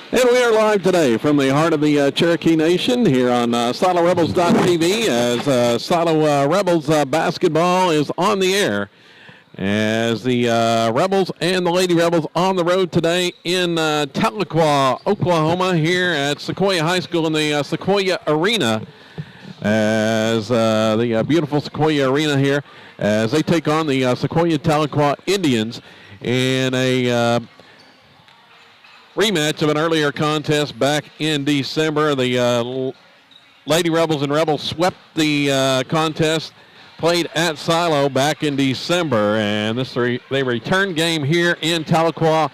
And we are live today from the heart of the Cherokee Nation here on SiloRebels.tv as Silo Rebels basketball is on the air as the Rebels and the Lady Rebels on the road today in Tahlequah, Oklahoma, here at Sequoyah High School in the Sequoyah Arena as the beautiful Sequoyah Arena here as they take on the Sequoyah Tahlequah Indians in a rematch of an earlier contest back in December. The Lady Rebels and Rebels swept the contest played at Silo back in December, and they return game here in Tahlequah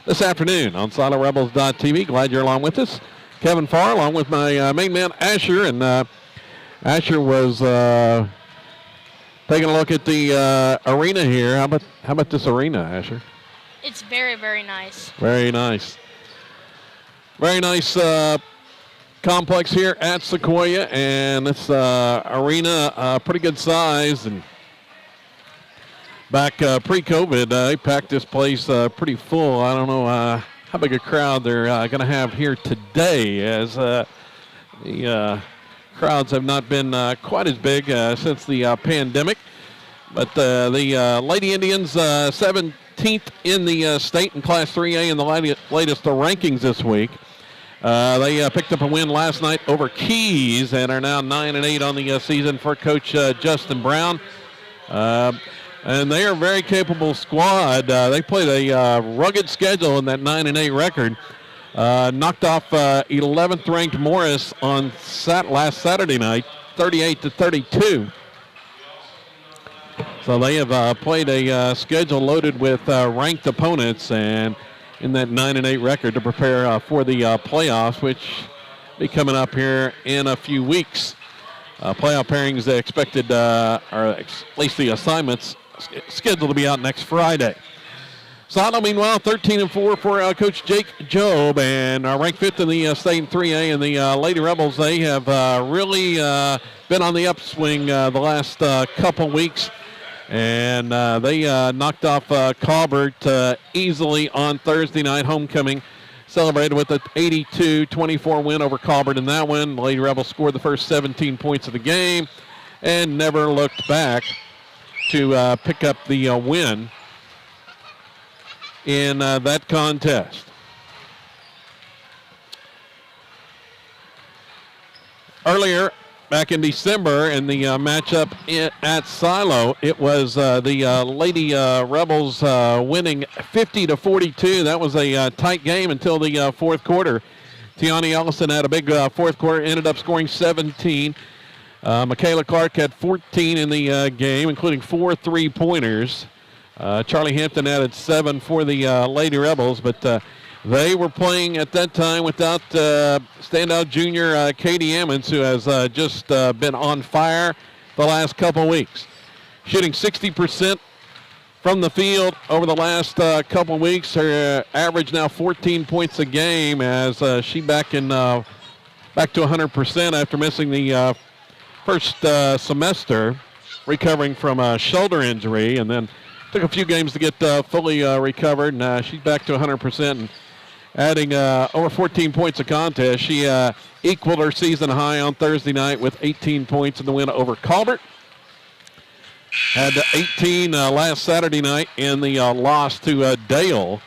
this afternoon on SiloRebels.tv. Glad you're along with us. Kevin Farr along with my main man Asher, and Asher was taking a look at the arena here. How about this arena, Asher? It's very, very nice. Very nice. Very nice complex here at Sequoyah, and this arena pretty good size. And back pre-COVID, they packed this place pretty full. I don't know how big a crowd they're going to have here today, as the crowds have not been quite as big since the pandemic. But the Lady Indians 17th in the state in Class 3A in the latest rankings this week. They picked up a win last night over Keys and are now 9-8 on the season for Coach Justin Brown. And they are a very capable squad. They played a rugged schedule in that 9-8 record. Knocked off 11th ranked Morris on last Saturday night, 38-32. So they have played a schedule loaded with ranked opponents, and in that 9-8 record to prepare for the playoffs, which will be coming up here in a few weeks. Playoff pairings expected, or at least the assignments, scheduled to be out next Friday. Silo, meanwhile, 13-4 for Coach Jake Job, and ranked 5th in the state in 3A. And the Lady Rebels, they have really been on the upswing the last couple weeks. And they knocked off Colbert easily on Thursday night. Homecoming celebrated with an 82-24 win over Colbert in that one. The Lady Rebels scored the first 17 points of the game and never looked back to pick up the win in that contest. Earlier, back in December in the matchup at Silo, it was the Lady Rebels winning 50-42. That was a tight game until the fourth quarter. Tiani Ellison had a big fourth quarter, ended up scoring 17. Michaela Clark had 14 in the game, including 4 3-pointers. Charlie Hampton added 7 for the Lady Rebels, but they were playing at that time without standout junior Katie Ammons, who has just been on fire the last couple weeks. Shooting 60% from the field over the last couple weeks. Her average now 14 points a game as she back to 100% after missing the first semester, recovering from a shoulder injury, and then took a few games to get fully recovered, and she's back to 100%. And adding over 14 points a contest. She equaled her season high on Thursday night with 18 points in the win over Colbert. Had 18 last Saturday night in the loss to Dale,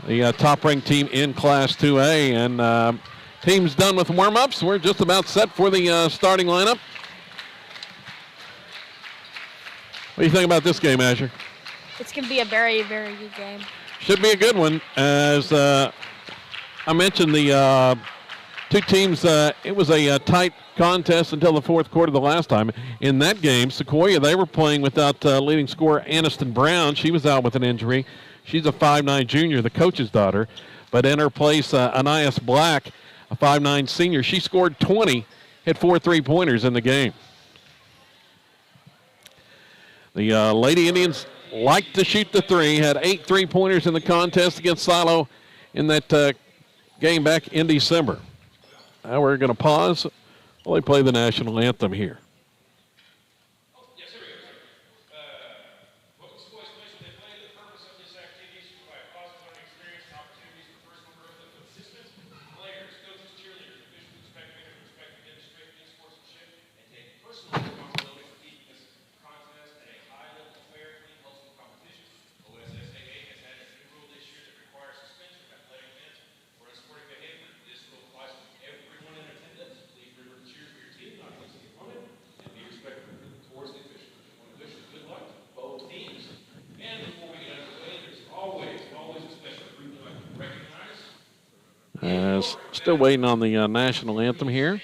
the top-ranked team in Class 2A. And team's done with warm-ups. We're just about set for the starting lineup. What do you think about this game, Asher? It's going to be a very, very good game. Should be a good one. As I mentioned, the two teams, it was a tight contest until the fourth quarter the last time. In that game, Sequoyah, they were playing without leading scorer Aniston Brown. She was out with an injury. She's a 5'9 junior, the coach's daughter. But in her place, Anais Black, a 5'9 senior, she scored 20, hit 4 3-pointers in the game. The Lady Indians liked to shoot the three, had 8 3-pointers in the contest against Silo in that game back in December. Now we're going to pause while they play the national anthem here. Still waiting on the national anthem here.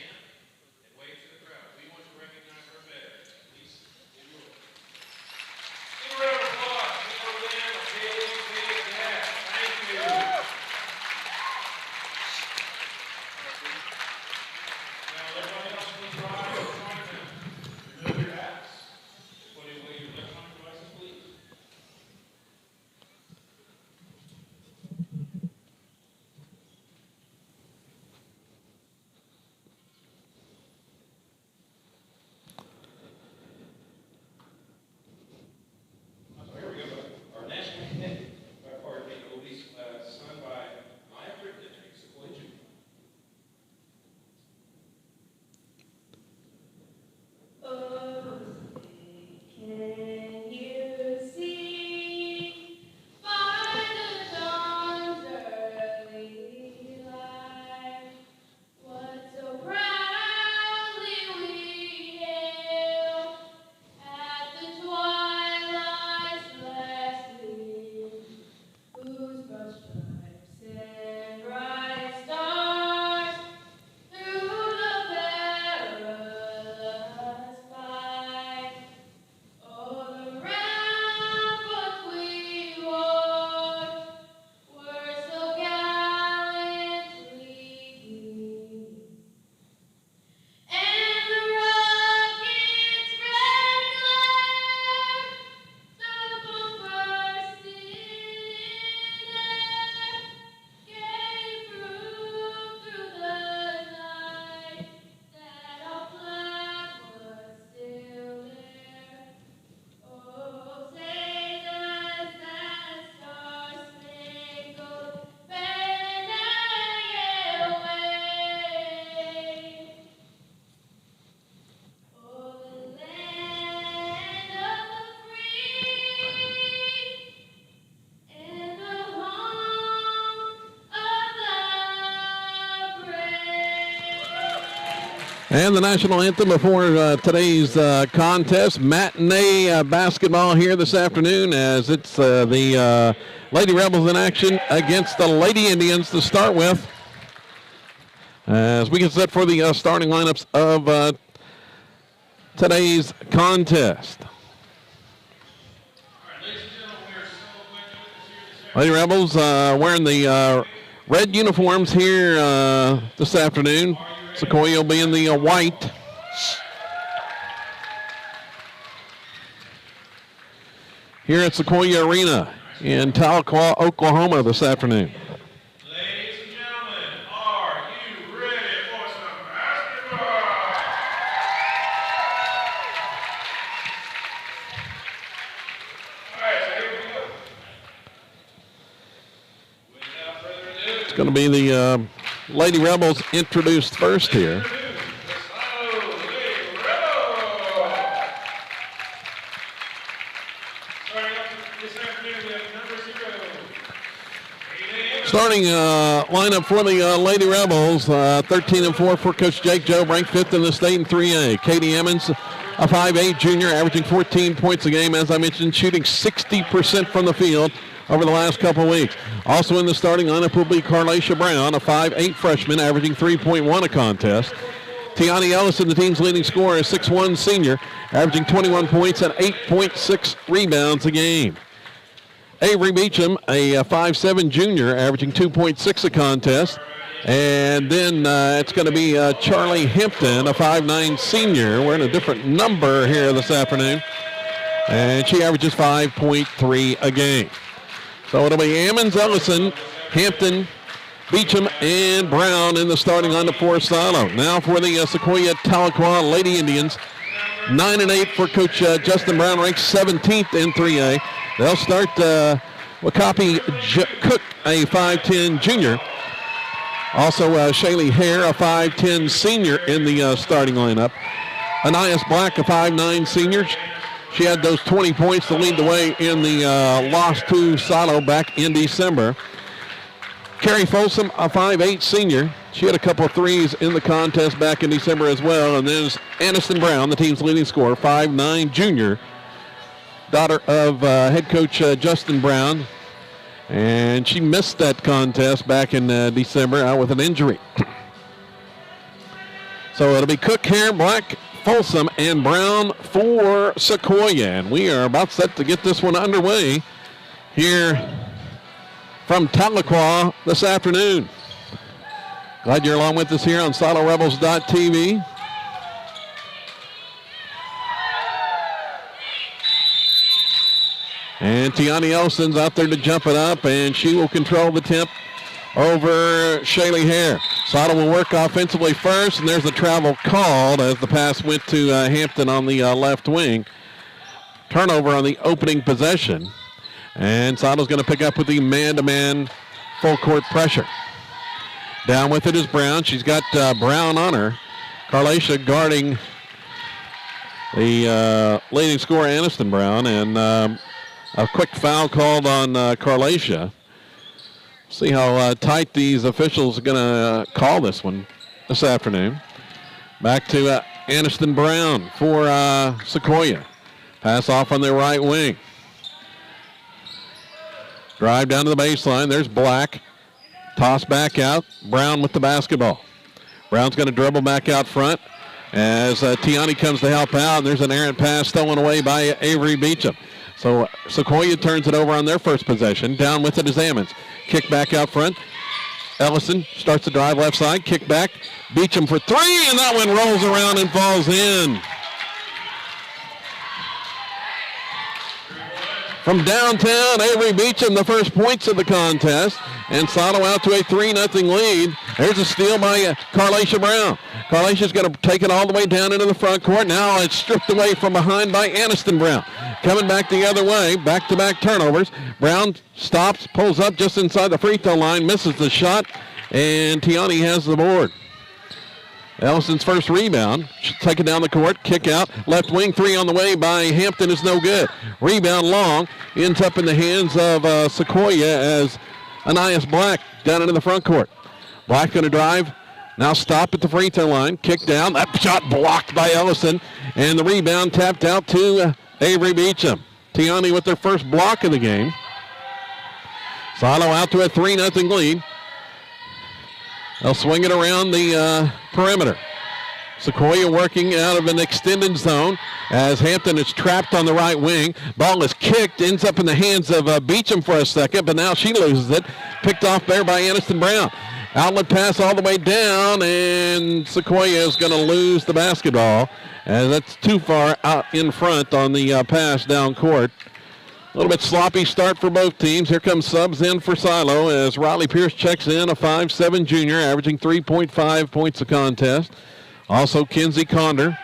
And the national anthem before today's contest, matinee basketball here this afternoon, as it's the Lady Rebels in action against the Lady Indians to start with. As we get set for the starting lineups of today's contest. Lady Rebels wearing the red uniforms here this afternoon. Sequoyah will be in the white. Here at Sequoyah Arena in Tahlequah, Oklahoma this afternoon. Ladies and gentlemen, are you ready for some basketball? All right, so here we go. Without further ado, It's going to be the Lady Rebels introduced first here. Starting lineup for the Lady Rebels, 13-4 for Coach Jake Jobe, ranked 5th in the state in 3A. Katie Emmons, a 5'8 junior, averaging 14 points a game, as I mentioned, shooting 60% from the field over the last couple of weeks. Also in the starting lineup will be Carlacia Brown, a 5'8 freshman, averaging 3.1 a contest. Tiani Ellison, the team's leading scorer, a 6'1 senior, averaging 21 points and 8.6 rebounds a game. Avery Beecham, a 5'7 junior, averaging 2.6 a contest. And then it's going to be Charlie Hempton, a 5'9 senior. We're in a different number here this afternoon. And she averages 5.3 a game. So it'll be Ammons, Ellison, Hampton, Beecham, and Brown in the starting lineup for Silo. Now for the Sequoyah Tahlequah Lady Indians. 9-8 for Coach Justin Brown, ranked 17th in 3A. They'll start Wakapi Cook, a 5'10 junior. Also Shaylee Hare, a 5'10 senior in the starting lineup. Anias Black, a 5'9 senior. She had those 20 points to lead the way in the loss to Silo back in December. Carrie Folsom, a 5'8 senior. She had a couple of threes in the contest back in December as well. And then Aniston Brown, the team's leading scorer, 5'9 junior, daughter of head coach Justin Brown. And she missed that contest back in December out with an injury. So it'll be Cook, Hare, Black, Folsom, and Brown for Sequoyah. And we are about set to get this one underway here from Tahlequah this afternoon. Glad you're along with us here on SiloRebels.tv. And Tiani Ellison's out there to jump it up, and she will control the tip over Shaylee Hare. Sodom will work offensively first, and there's a travel called as the pass went to Hampton on the left wing. Turnover on the opening possession. And Sodom's going to pick up with the man-to-man full court pressure. Down with it is Brown. She's got Brown on her. Carlacia guarding the leading scorer, Aniston Brown, and a quick foul called on Carlacia. See how tight these officials are going to call this one this afternoon. Back to Aniston Brown for Sequoyah. Pass off on their right wing. Drive down to the baseline. There's Black. Toss back out. Brown with the basketball. Brown's going to dribble back out front as Tiani comes to help out. And there's an errant pass stolen away by Avery Beecham. So Sequoyah turns it over on their first possession. Down with it is Ammons. Kick back out front. Ellison starts to drive left side. Kick back. Beecham for three, and that one rolls around and falls in. From downtown, Avery Beecham, the first points of the contest. And Sato out to a 3-0 lead. There's a steal by Carlacia Brown. Carlacia's going to take it all the way down into the front court. Now it's stripped away from behind by Aniston Brown. Coming back the other way, back-to-back turnovers. Brown stops, pulls up just inside the free throw line, misses the shot, and Tiani has the board. Ellison's first rebound. She'll take it down the court, kick out. Left wing three on the way by Hampton is no good. Rebound long, ends up in the hands of Sequoyah as Anias Black down into the front court. Black going to drive. Now stop at the free throw line. Kick down. That shot blocked by Ellison. And the rebound tapped out to Avery Beecham. Tiani with their first block of the game. Silo out to a 3-0 lead. They'll swing it around the perimeter. Sequoyah working out of an extended zone as Hampton is trapped on the right wing. Ball is kicked, ends up in the hands of Beecham for a second, but now she loses it. Picked off there by Aniston Brown. Outlet pass all the way down, and Sequoyah is going to lose the basketball as that's too far out in front on the pass down court. A little bit sloppy start for both teams. Here comes subs in for Silo as Riley Pierce checks in, a 5'7" junior, averaging 3.5 points a contest. Also Kinsey Conder,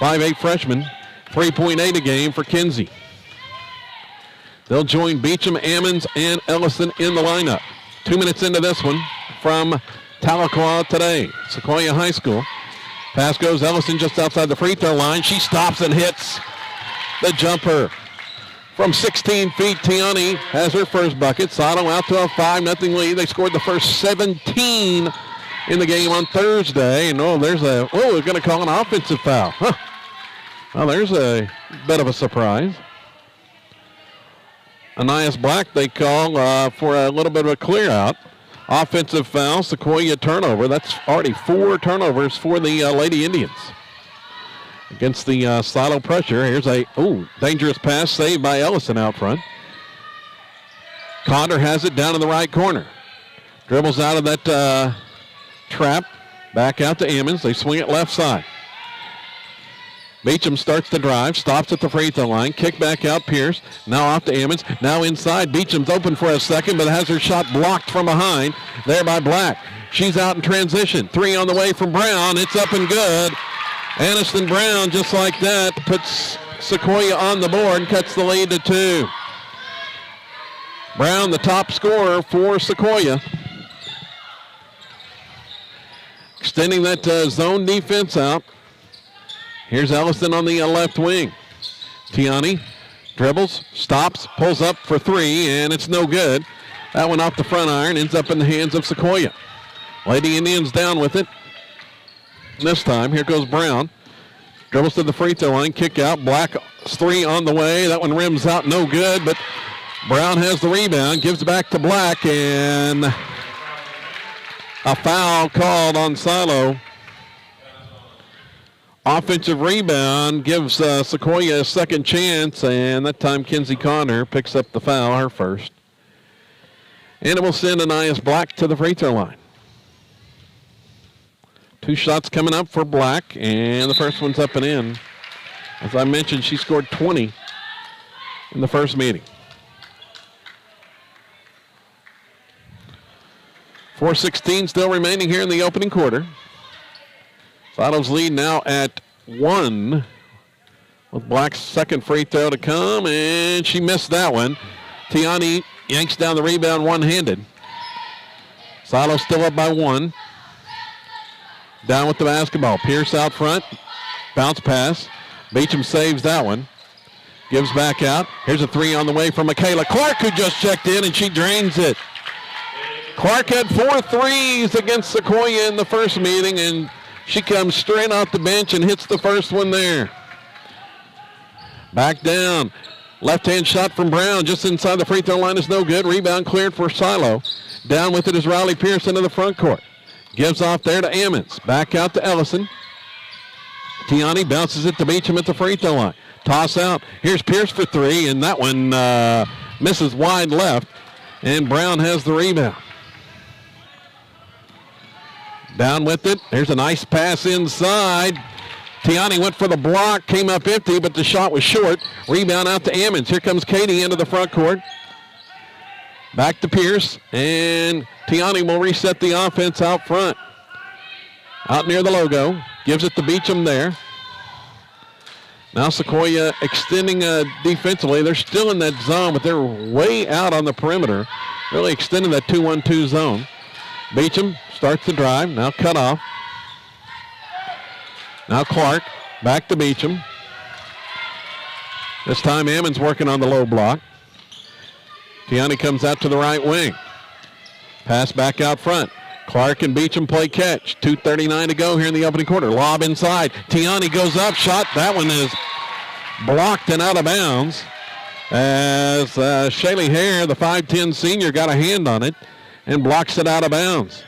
5'8" freshman, 3.8 a game for Kinsey. They'll join Beecham, Ammons, and Ellison in the lineup. 2 minutes into this one from Tahlequah today, Sequoyah High School. Pass goes Ellison just outside the free throw line. She stops and hits the jumper. From 16 feet, Tiani has her first bucket. Sato out to a 5-0 lead. They scored the first 17 in the game on Thursday. And we're going to call an offensive foul. Huh. Well, there's a bit of a surprise. Anias Black they call for a little bit of a clear out. Offensive foul, Sequoyah turnover. That's already 4 turnovers for the Lady Indians. Against the Silo pressure. Here's a dangerous pass saved by Ellison out front. Conder has it down in the right corner. Dribbles out of that trap. Back out to Ammons. They swing it left side. Beecham starts to drive. Stops at the free throw line. Kick back out Pierce. Now off to Ammons. Now inside. Beecham's open for a second, but has her shot blocked from behind. There by Black. She's out in transition. 3 on the way from Brown. It's up and good. Aniston Brown, just like that, puts Sequoyah on the board and cuts the lead to 2. Brown, the top scorer for Sequoyah. Extending that zone defense out. Here's Ellison on the left wing. Tiani dribbles, stops, pulls up for 3, and it's no good. That one off the front iron, ends up in the hands of Sequoyah. Lady Indians down with it. This time, here goes Brown. Dribbles to the free throw line, kick out. Black 3 on the way. That one rims out, no good, but Brown has the rebound, gives it back to Black, and a foul called on Silo. Offensive rebound gives Sequoyah a second chance, and that time Kinsey Connor picks up the foul, her first. And it will send Anias Black to the free throw line. 2 shots coming up for Black, and the first one's up and in. As I mentioned, she scored 20 in the first meeting. 4:16 still remaining here in the opening quarter. Silo's lead now at 1 with Black's second free throw to come, and she missed that one. Tiani yanks down the rebound one-handed. Silo still up by 1. Down with the basketball. Pierce out front. Bounce pass. Beecham saves that one. Gives back out. Here's a 3 on the way from Michaela Clark, who just checked in, and she drains it. Clark had 4 threes against Sequoyah in the first meeting, and she comes straight off the bench and hits the first one there. Back down. Left-hand shot from Brown just inside the free throw line is no good. Rebound cleared for Silo. Down with it is Riley Pierce into the front court. Gives off there to Ammons. Back out to Ellison. Tiani bounces it to Beecham at the free throw line. Toss out. Here's Pierce for 3, and that one misses wide left. And Brown has the rebound. Down with it. There's a nice pass inside. Tiani went for the block, came up empty, but the shot was short. Rebound out to Ammons. Here comes Katie into the front court. Back to Pierce, and Tiani will reset the offense out front. Out near the logo. Gives it to Beecham there. Now Sequoyah extending defensively. They're still in that zone, but they're way out on the perimeter. Really extending that 2-1-2 zone. Beecham starts the drive. Now cut off. Now Clark. Back to Beecham. This time Ammons working on the low block. Tiani comes out to the right wing. Pass back out front. Clark and Beecham play catch. 2:39 to go here in the opening quarter. Lob inside. Tiani goes up. Shot. That one is blocked and out of bounds. As Shaylee Hare, the 5'10 senior, got a hand on it and blocks it out of bounds.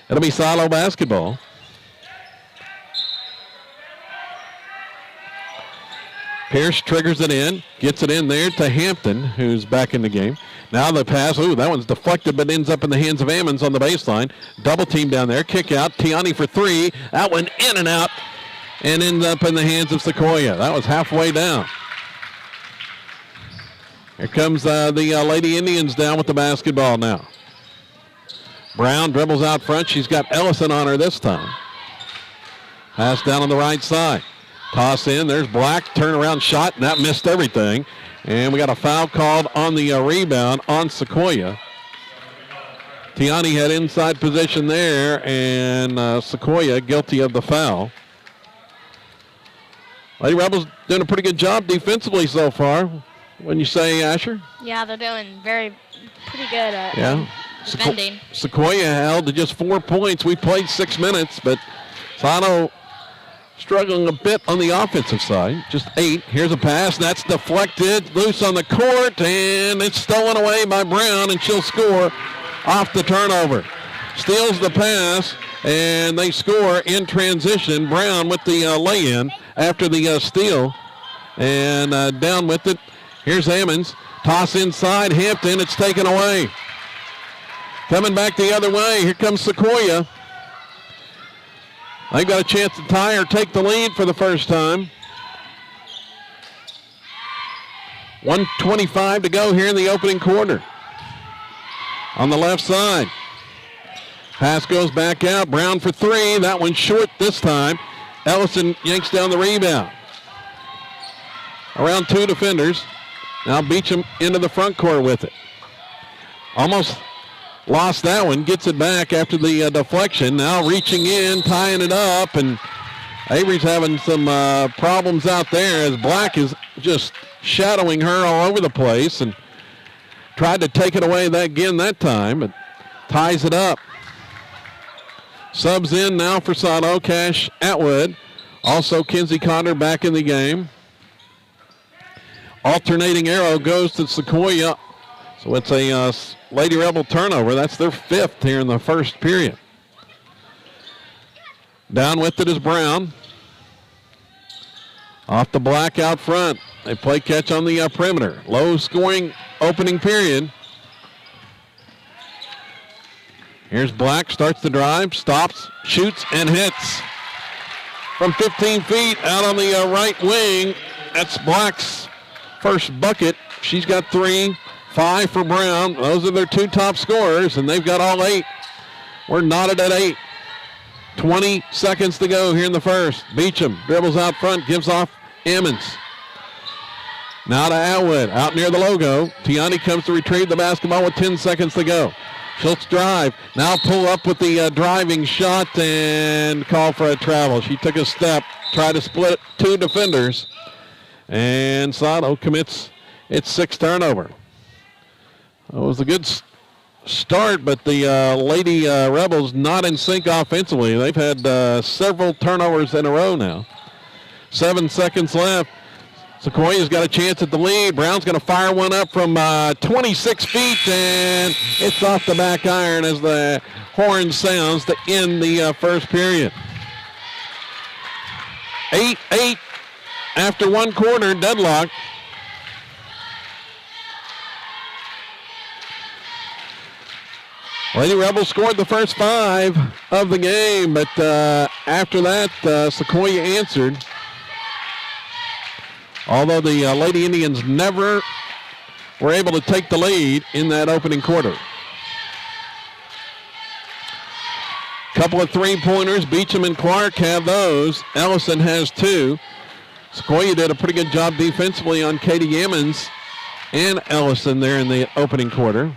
It'll be Silo basketball. Pierce triggers it in, gets it in there to Hampton, who's back in the game. Now the pass, that one's deflected, but ends up in the hands of Ammons on the baseline. Double team down there, kick out, Tiani for 3. That one in and out, and ends up in the hands of Sequoyah. That was halfway down. Here comes the Lady Indians down with the basketball now. Brown dribbles out front. She's got Ellison on her this time. Pass down on the right side. Toss in. There's Black. Turnaround shot, and that missed everything. And we got a foul called on the rebound on Sequoyah. Tiani had inside position there, and Sequoyah guilty of the foul. Lady Rebels doing a pretty good job defensively so far. Wouldn't you say, Asher? Yeah, they're doing pretty good at defending. Sequoyah held to just 4 points. We played 6 minutes, but Sano struggling a bit on the offensive side. Just 8. Here's a pass. That's deflected. Loose on the court, and it's stolen away by Brown, and she'll score off the turnover. Steals the pass, and they score in transition. Brown with the lay-in after the steal. And down with it. Here's Ammons. Toss inside. Hampton. It's taken away. Coming back the other way. Here comes Sequoyah. They've got a chance to tie or take the lead for the first time. 1:25 to go here in the opening quarter. On the left side. Pass goes back out. Brown for 3. That one's short this time. Ellison yanks down the rebound. Around 2 defenders. Now Beecham into the front court with it. Almost lost that one. Gets it back after the deflection. Now reaching in, tying it up, and Avery's having some problems out there as Black is just shadowing her all over the place and tried to take it away that time, but ties it up. Subs in now for Silo. Cash Atwood. Also Kinsey Connor back in the game. alternating arrow goes to Sequoyah. So it's a Lady Rebel turnover. That's their 5th here in the first period. Down with it is Brown. Off the black out front. They play catch on the perimeter. Low scoring opening period. Here's Black, starts the drive, stops, shoots, and hits. From 15 feet out on the right wing. That's Black's first bucket. She's got 3, 5 for Brown. Those are their 2 top scorers, and they've got all 8. We're knotted at 8. 20 seconds to go here in the first. Beecham dribbles out front, gives off Emmons. Now to Atwood, out near the logo. Tiani comes to retrieve the basketball with 10 seconds to go. Schultz drive, now pull up with the driving shot and call for a travel. She took a step, tried to split 2 defenders, and Sato commits its 6th turnover. It was a good start, but the Lady Rebels not in sync offensively. They've had several turnovers in a row now. 7 seconds left. Sequoiah's got a chance at the lead. Brown's going to fire one up from 26 feet, and it's off the back iron as the horn sounds to end the first period. 8-8 after 1 quarter, deadlock. Lady Rebels scored the first 5 of the game, but after that, Sequoyah answered. Although the Lady Indians never were able to take the lead in that opening quarter. Couple of 3-pointers. Beecham and Clark have those. Ellison has 2. Sequoyah did a pretty good job defensively on Katie Emmons and Ellison there in the opening quarter.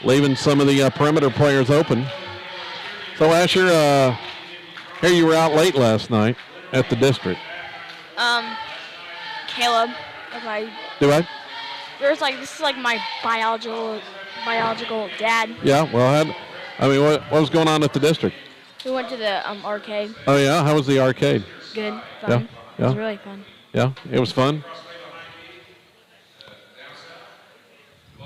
Leaving some of the perimeter players open. So, Asher, here you were out late last night at the district. Caleb. Do I? This is like my biological dad. Yeah, well, what was going on at the district? We went to the arcade. Oh, yeah? How was the arcade? Good, fun. Yeah. It was really fun. Yeah, it was fun? A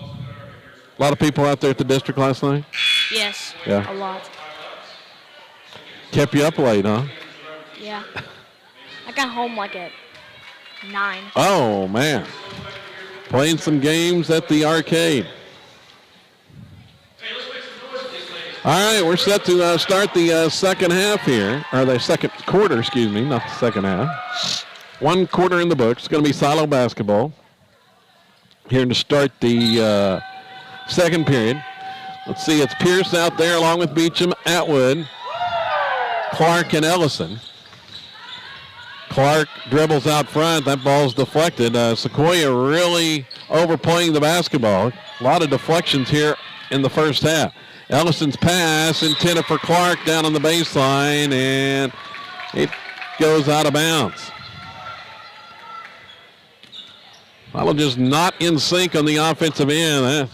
lot of people out there at the district last night? Yes, Yeah. a lot. Kept you up late, huh? Yeah. I got home like at 9. Oh, man. Playing some games at the arcade. All right, we're set to start the second half here, or the second quarter, excuse me, not the second half. 1 quarter in the books. It's going to be silo basketball here to start the second period. Let's see, it's Pierce out there along with Beecham, Atwood, Clark, and Ellison. Clark dribbles out front. That ball's deflected. Sequoyah really overplaying the basketball. A lot of deflections here in the first half. Ellison's pass intended for Clark down on the baseline, and it goes out of bounds. Well, just not in sync on the offensive end.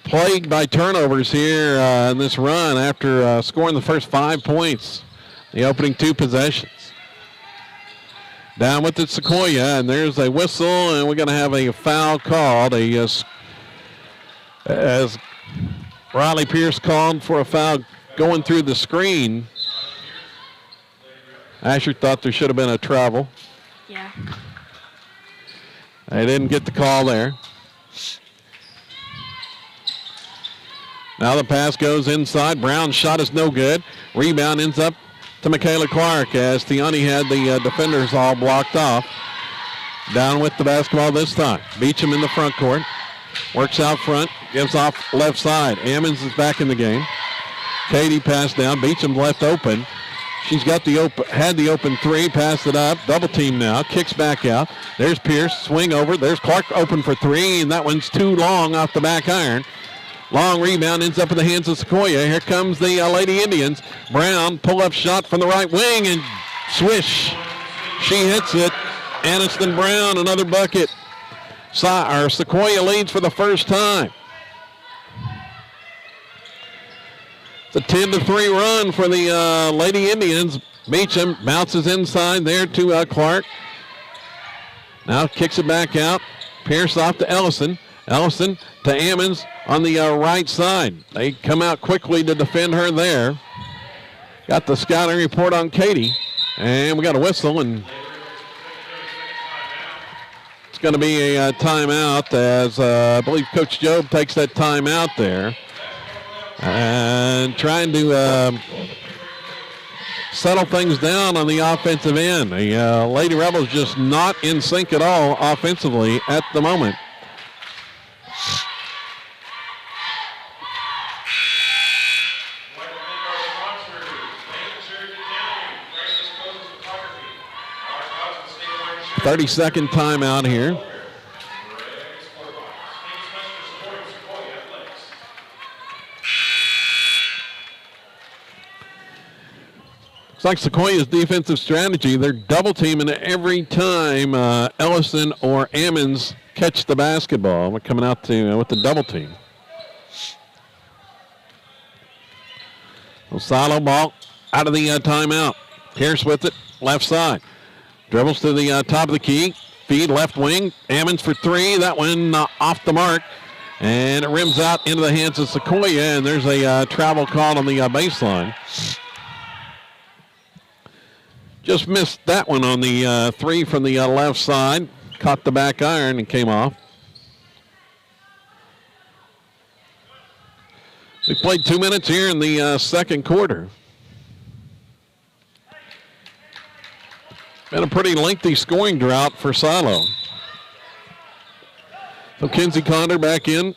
Plagued by turnovers here in this run after scoring the first 5 points, the opening 2 possessions. Down with it, Sequoyah, and there's a whistle, and we're going to have a foul called. As Riley Pierce called for a foul going through the screen. Asher thought there should have been a travel. Yeah. They didn't get the call there. Now the pass goes inside. Brown's shot is no good. Rebound ends up to Michaela Clark as Tiani had the defenders all blocked off. Down with the basketball this time. Beecham in the front court. Works out front. Gives off left side. Ammons is back in the game. Katie passed down. Beecham left open. She's got had the open 3. Passed it up. Double team now. Kicks back out. There's Pierce. Swing over. There's Clark open for 3. And that one's too long off the back iron. Long rebound ends up in the hands of Sequoyah. Here comes the Lady Indians. Brown, pull-up shot from the right wing, and swish. She hits it. Aniston Brown, another bucket. Sequoyah leads for the first time. It's a 10-3 run for the Lady Indians. Beecham bounces inside there to Clark. Now kicks it back out. Pierce off to Ellison. Ellison to Ammons on the right side. They come out quickly to defend her there. Got the scouting report on Katie. And we got a whistle, and it's going to be a timeout as I believe Coach Job takes that timeout there. And trying to settle things down on the offensive end. The Lady Rebels just not in sync at all offensively at the moment. "30-second timeout here. Looks like Sequoiah's defensive strategy. They're double teaming every time Ellison or Ammons catch the basketball. We're coming out to with the double team. Silo ball out of the timeout. Pierce with it, left side. Dribbles to the top of the key. Feed left wing. Ammons for three. That one off the mark. And it rims out into the hands of Sequoyah. And there's a travel call on the baseline. Just missed that one on the three from the left side. Caught the back iron and came off. We played 2 minutes here in the second quarter. Been a pretty lengthy scoring drought for Silo. So Kinsey Condor back in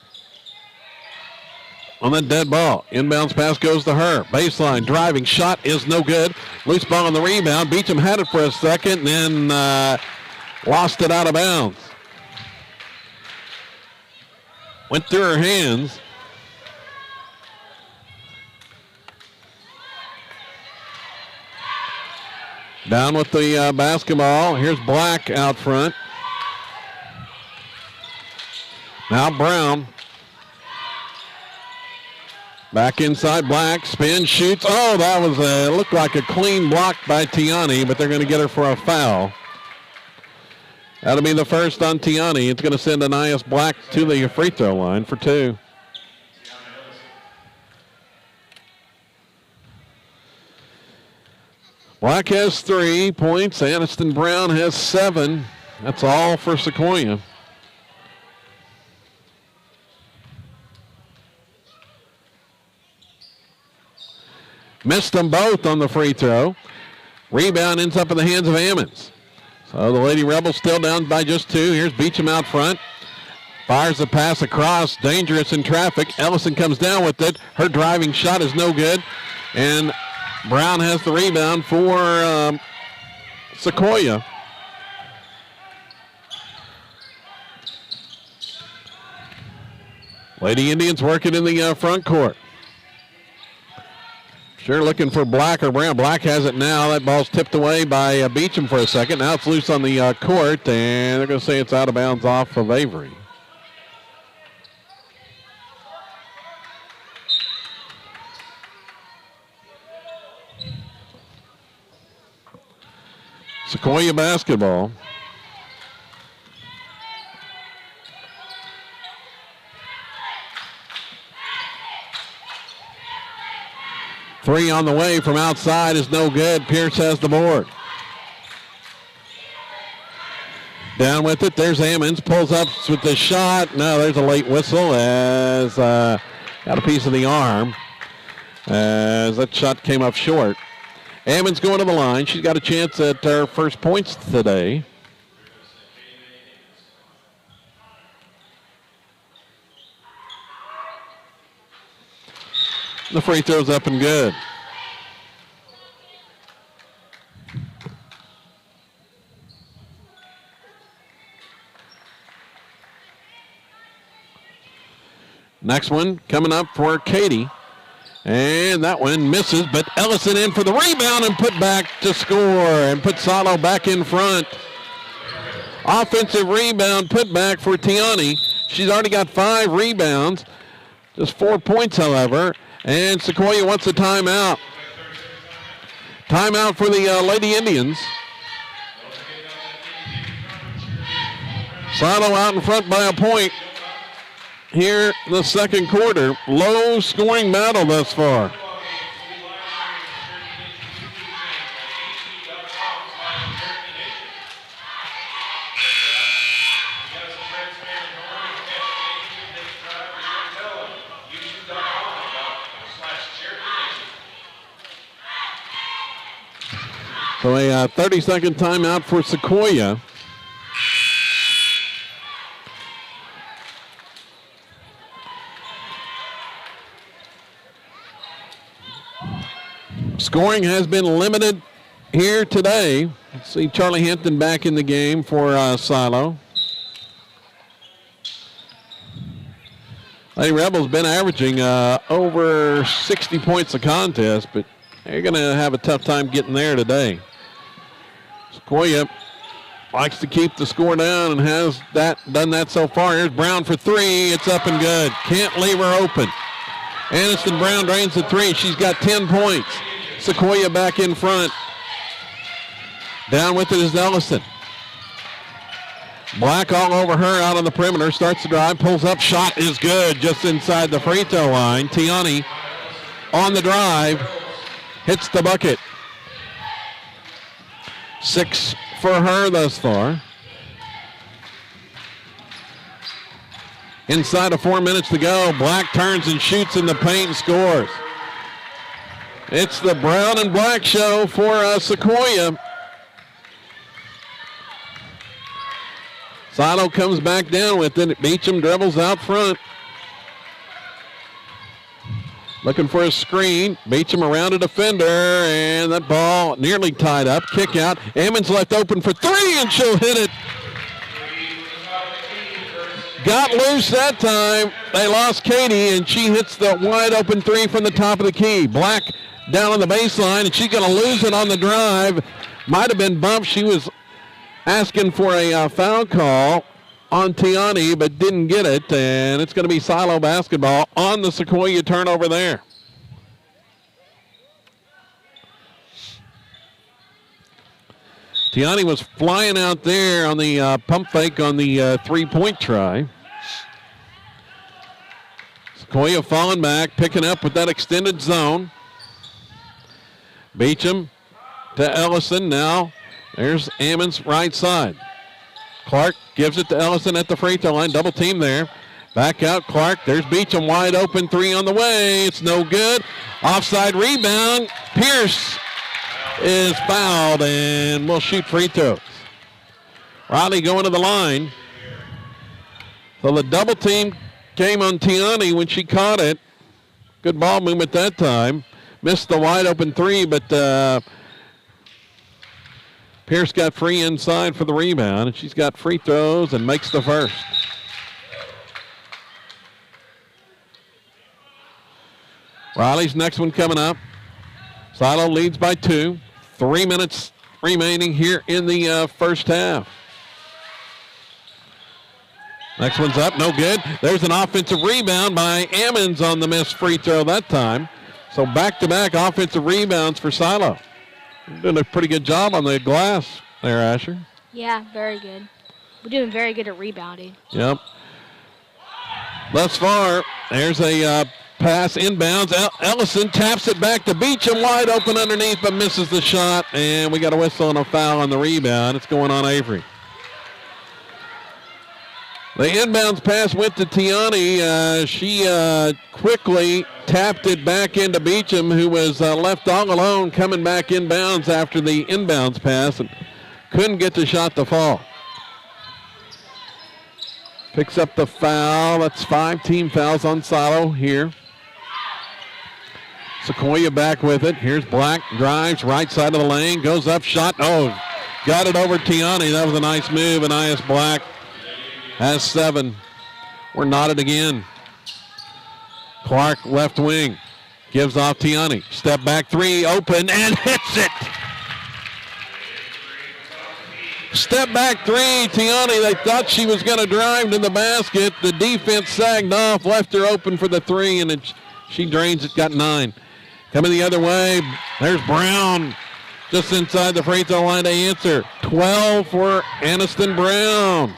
on that dead ball. Inbounds pass goes to her. Baseline driving shot is no good. Loose ball on the rebound. Beecham had it for a second and then lost it out of bounds. Went through her hands. Down with the basketball. Here's Black out front. Now Brown. Back inside Black. Spin, shoots. Oh, that was looked like a clean block by Tiani, but they're going to get her for a foul. That'll be the first on Tiani. It's going to send Anias Black to the free throw line for two. Black has 3 points. Aniston Brown has 7. That's all for Sequoyah. Missed them both on the free throw. Rebound ends up in the hands of Ammons. So the Lady Rebels still down by just 2. Here's Beecham out front. Fires the pass across. Dangerous in traffic. Ellison comes down with it. Her driving shot is no good. And Brown has the rebound for Sequoyah. Lady Indians working in the front court. Sure looking for Black or Brown. Black has it now. That ball's tipped away by Beecham for a second. Now it's loose on the court, and they're going to say it's out of bounds off of Avery. Sequoyah basketball. Three on the way from outside is no good. Pierce has the board. Down with it. There's Ammons. Pulls up with the shot. No, there's a late whistle as got a piece of the arm as that shot came up short. Ammons going to the line. She's got a chance at her first points today. The free throw's up and good. Next one coming up for Katie. And that one misses, but Ellison in for the rebound and put back to score and put Salo back in front. Offensive rebound put back for Tiani. She's already got 5 rebounds, just 4 points, however. And Sequoyah wants a timeout. Timeout for the Lady Indians. Silo out in front by a point here in the second quarter. Low scoring battle thus far. So a 30-second timeout for Sequoyah. Scoring has been limited here today. Let's see Charlie Hampton back in the game for Silo. Lady Rebels been averaging over 60 points a contest, but they're going to have a tough time getting there today. Sequoyah likes to keep the score down and has done that so far. Here's Brown for three. It's up and good. Can't leave her open. Aniston Brown drains the three. She's got 10 points. Sequoyah back in front. Down with it is Ellison. Black all over her out on the perimeter. Starts the drive. Pulls up. Shot is good. Just inside the free throw line. Tiani on the drive. Hits the bucket. 6 for her thus far. Inside of 4 minutes to go. Black turns and shoots in the paint and scores. It's the Brown and Black show for Sequoyah. Silo comes back down with it. Beecham dribbles out front. Looking for a screen. Beecham around a defender, and that ball nearly tied up. Kick out. Ammons left open for three, and she'll hit it. Got loose that time. They lost Katie, and she hits the wide open three from the top of the key. Black down on the baseline, and she's going to lose it on the drive. Might have been bumped. She was asking for a foul call on Tiani, but didn't get it, and it's going to be Silo basketball on the Sequoyah turnover there. Tiani was flying out there on the pump fake on the three-point try. Sequoyah falling back, picking up with that extended zone. Beecham to Ellison now. There's Ammons right side. Clark gives it to Ellison at the free throw line. Double team there. Back out Clark. There's Beecham wide open. Three on the way. It's no good. Offside rebound. Pierce is fouled and will shoot free throws. Riley going to the line. So the double team came on Tiani when she caught it. Good ball movement that time. Missed the wide open three, but Pierce got free inside for the rebound, and she's got free throws and makes the first. Riley's next one coming up. Silo leads by 2. 3 minutes remaining here in the first half. Next one's up, no good. There's an offensive rebound by Ammons on the missed free throw that time. So back-to-back offensive rebounds for Silo. Doing a pretty good job on the glass there, Asher. Yeah, very good. We're doing very good at rebounding. Yep. Thus far, there's a pass inbounds. Ellison taps it back to Beecham, wide open underneath, but misses the shot. And we got a whistle and a foul on the rebound. It's going on Avery. The inbounds pass went to Tiani. She quickly tapped it back into Beecham, who was left all alone coming back inbounds after the inbounds pass and couldn't get the shot to fall. Picks up the foul. That's 5 team fouls on Silo here. Sequoyah back with it. Here's Black, drives right side of the lane, goes up, shot. Oh, got it over Tiani. That was a nice move, and I.S. Black has 7. We're knotted again. Clark left wing. Gives off Tiani. Step back 3, open, and hits it. Step back 3, Tiani. They thought she was going to drive to the basket. The defense sagged off, left her open for the 3, and she drains it, got 9. Coming the other way, there's Brown. Just inside the free throw line to answer. 12 for Aniston Brown.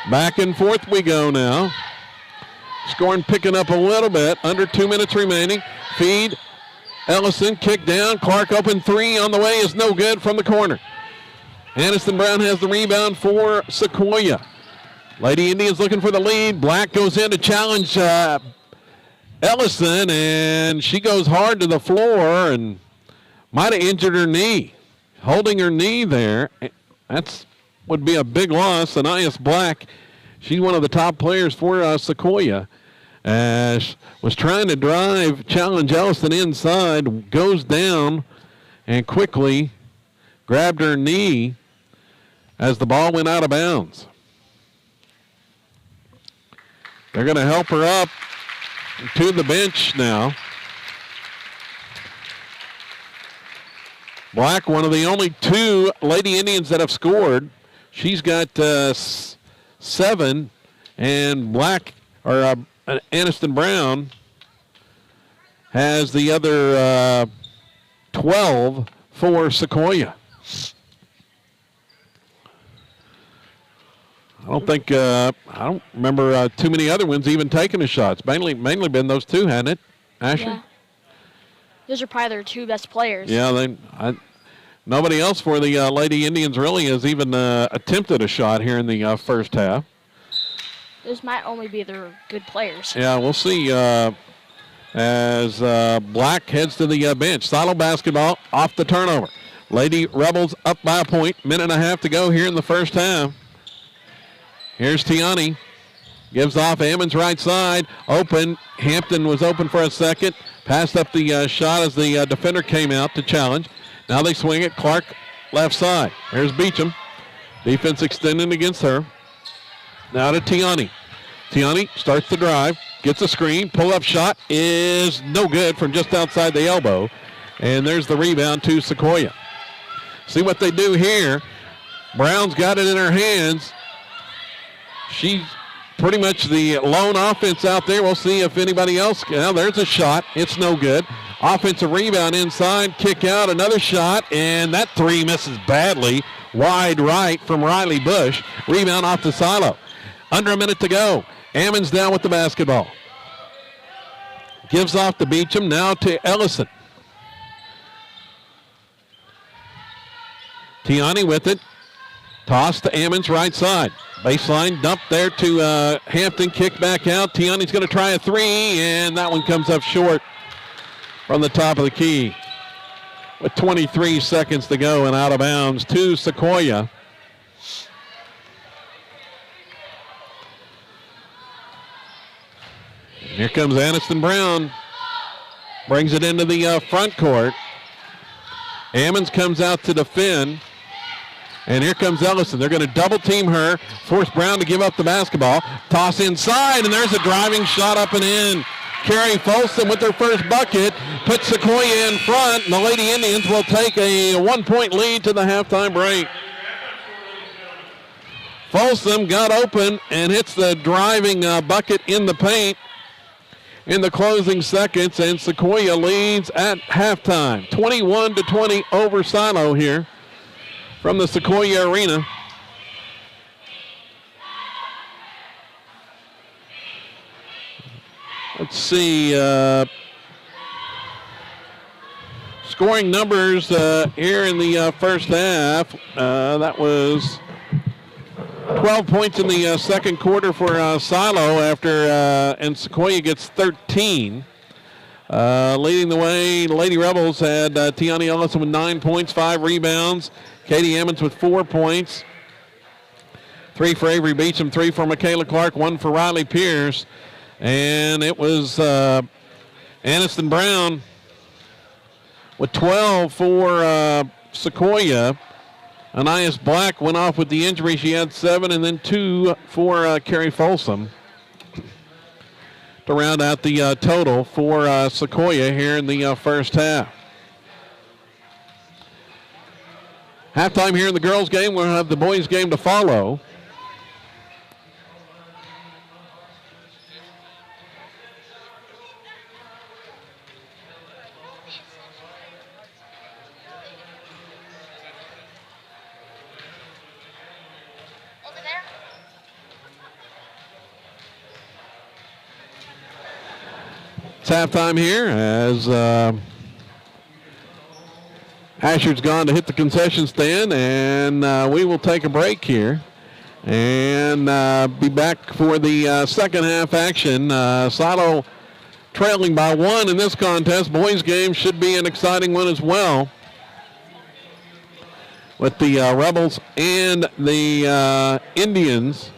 Back and forth we go now. Scoring picking up a little bit. Under 2 minutes remaining. Feed. Ellison kick down. Clark open three on the way is no good from the corner. Aniston Brown has the rebound for Sequoyah. Lady Indians looking for the lead. Black goes in to challenge Ellison, and she goes hard to the floor and might have injured her knee. Holding her knee there. That's would be a big loss. Anais Black, she's one of the top players for Sequoyah. Was trying to challenge Ellison inside, goes down and quickly grabbed her knee as the ball went out of bounds. They're going to help her up to the bench now. Black, one of the only two Lady Indians that have scored. She's got 7, and Aniston Brown has the other 12 for Sequoyah. I don't remember too many other ones even taking the shots. Mainly been those two, hadn't it, Asher? Yeah. Those are probably their two best players. Yeah, nobody else for the Lady Indians really has even attempted a shot here in the first half. Those might only be their good players. Yeah, we'll see as Black heads to the bench. Silo basketball off the turnover. Lady Rebels up by a point. Minute and a half to go here in the first half. Here's Tiani. Gives off Ammons right side. Open. Hampton was open for a second. Passed up the shot as the defender came out to challenge. Now they swing it. Clark left side. Here's Beecham. Defense extending against her. Now to Tiani. Tiani starts the drive. Gets a screen. Pull-up shot is no good from just outside the elbow. And there's the rebound to Sequoyah. See what they do here. Brown's got it in her hands. She's pretty much the lone offense out there. We'll see if anybody else. Now there's a shot. It's no good. Offensive rebound inside. Kick out. Another shot. And that three misses badly. Wide right from Riley Bush. Rebound off the silo. Under a minute to go. Ammons down with the basketball. Gives off to Beecham. Now to Ellison. Tiani with it. Toss to Ammons right side. Baseline dump there to Hampton. Kick back out. Tiani's going to try a three, and that one comes up short from the top of the key. With 23 seconds to go and out of bounds to Sequoyah. Here comes Aniston Brown. Brings it into the front court. Ammons comes out to defend. And here comes Ellison. They're going to double team her. Force Brown to give up the basketball. Toss inside, and there's a driving shot up and in. Carrie Folsom with their first bucket. Puts Sequoyah in front, and the Lady Indians will take a 1-point lead to the halftime break. Folsom got open and hits the driving bucket in the paint in the closing seconds, and Sequoyah leads at halftime. 21-20 over Silo here from the Sequoyah Arena. Let's see. Scoring numbers here in the first half. That was 12 points in the second quarter for Silo and Sequoyah gets 13. Leading the way, Lady Rebels had Tiani Ellison with 9 points, 5 rebounds. Katie Ammons with 4 points. 3 for Avery Beecham, 3 for Michaela Clark, 1 for Riley Pierce. And it was Aniston Brown with 12 for Sequoyah. Anais Black went off with the injury. She had 7, and then 2 for Carrie Folsom to round out the total for Sequoyah here in the first half. Halftime here in the girls' game. We'll have the boys' game to follow. It's halftime here as Asher's gone to hit the concession stand, and we will take a break here and be back for the second half action. Silo trailing by 1 in this contest. Boys game should be an exciting one as well, with the Rebels and the Indians.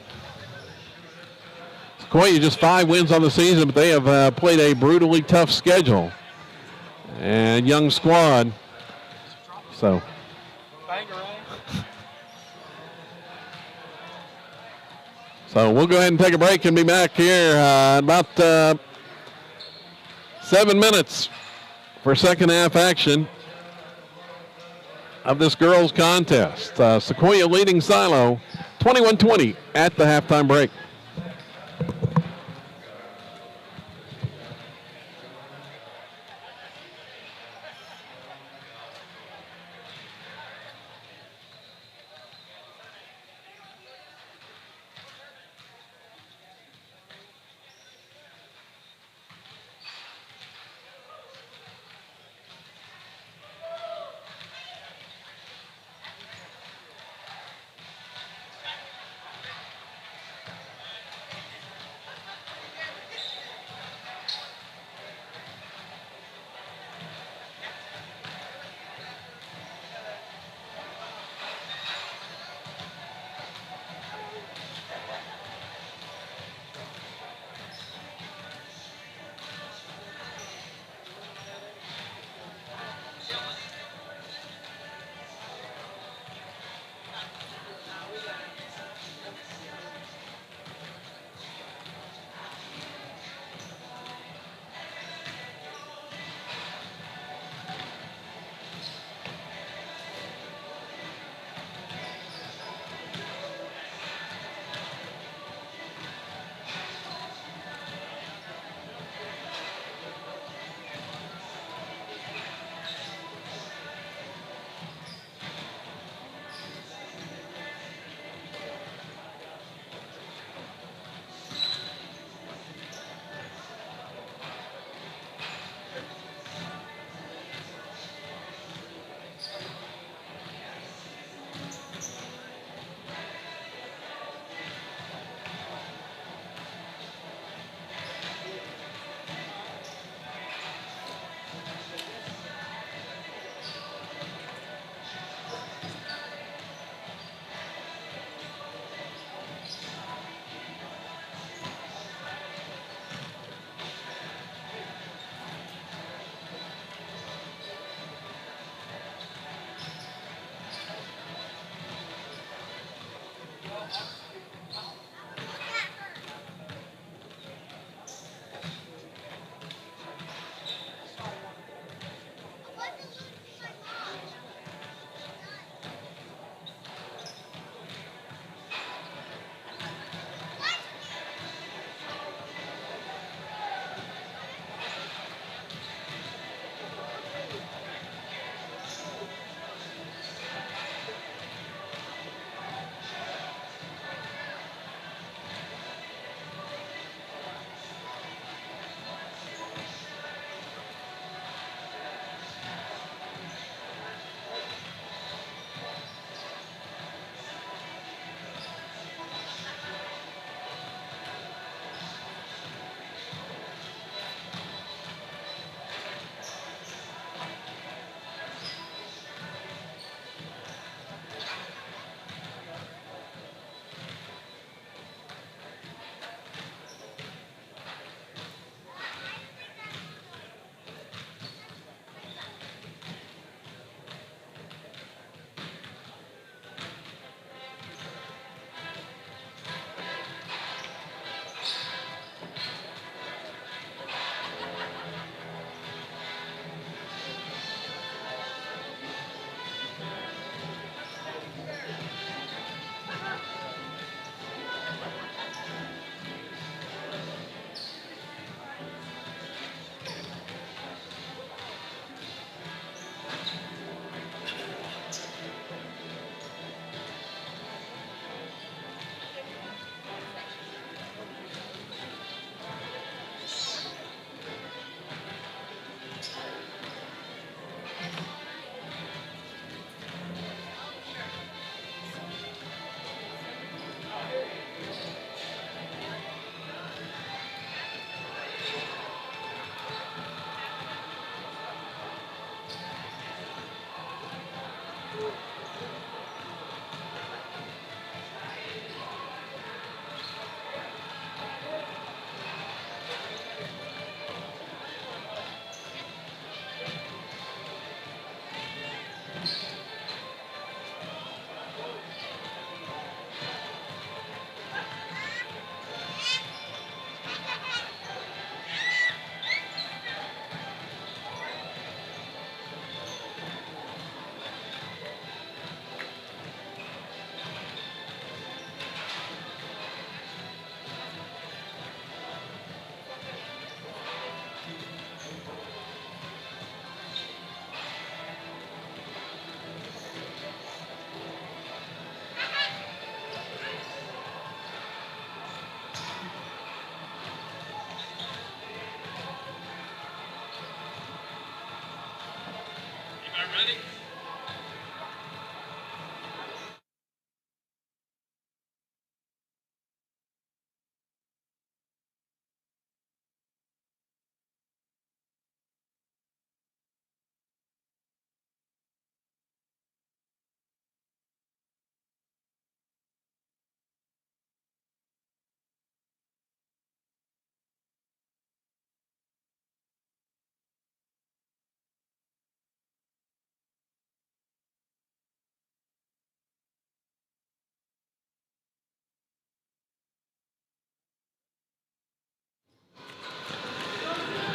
Sequoyah just 5 wins on the season, but they have played a brutally tough schedule and young squad. So we'll go ahead and take a break and be back here in about 7 minutes for second half action of this girls contest. Sequoyah leading Silo 21-20 at the halftime break.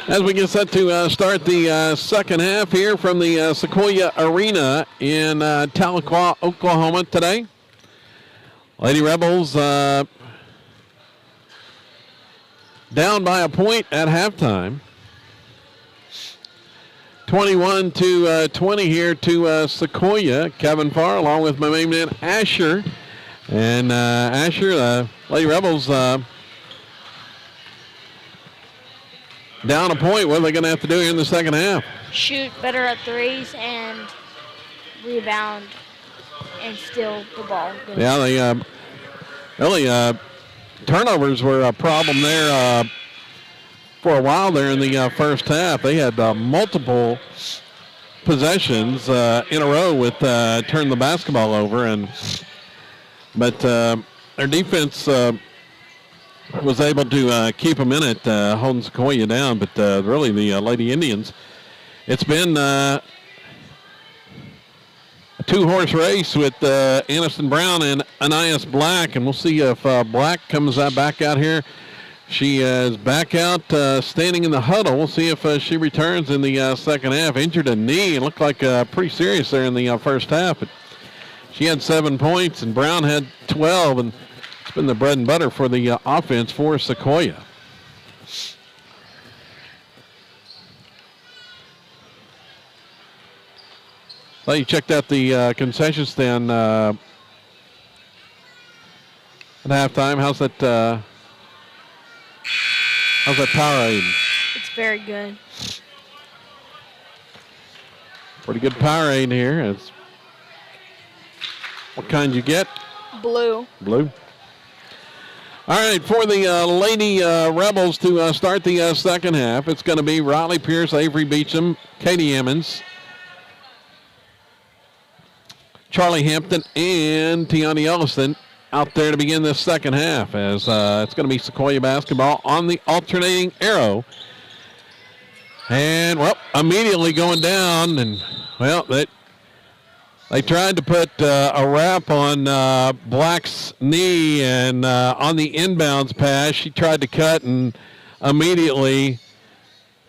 As we get set to start the second half here from the Sequoyah Arena in Tahlequah, Oklahoma today. Lady Rebels down by a point at halftime. 21-20 here to Sequoyah. Kevin Farr along with my main man Asher. And Asher, Lady Rebels down a point. What are they going to have to do here in the second half? Shoot better at threes and rebound and steal the ball. Yeah, they really turnovers were a problem there for a while there in the first half. They had multiple possessions in a row with turn the basketball over, but their defense was able to keep them in it, holding Sequoyah down. But really, the Lady Indians, it's been a two-horse race with Aniston Brown and Anais Black, and we'll see if Black comes back out here. She is back out standing in the huddle. We'll see if she returns in the second half. Injured a knee and looked like pretty serious there in the first half. But she had 7 points, and Brown had 12, and it's been the bread and butter for the offense for Sequoyah. Well, you checked out the concession stand at halftime. How's that Powerade? It's very good. Pretty good Powerade here. What kind you get? Blue. Blue. All right, for the Lady Rebels to start the second half, it's going to be Riley Pierce, Avery Beecham, Katie Emmons, Charlie Hampton, and Tiani Ellison out there to begin this second half, as it's going to be Sequoyah basketball on the alternating arrow. And, well, immediately going down, and, well, they tried to put a wrap on Black's knee, and on the inbounds pass, she tried to cut and immediately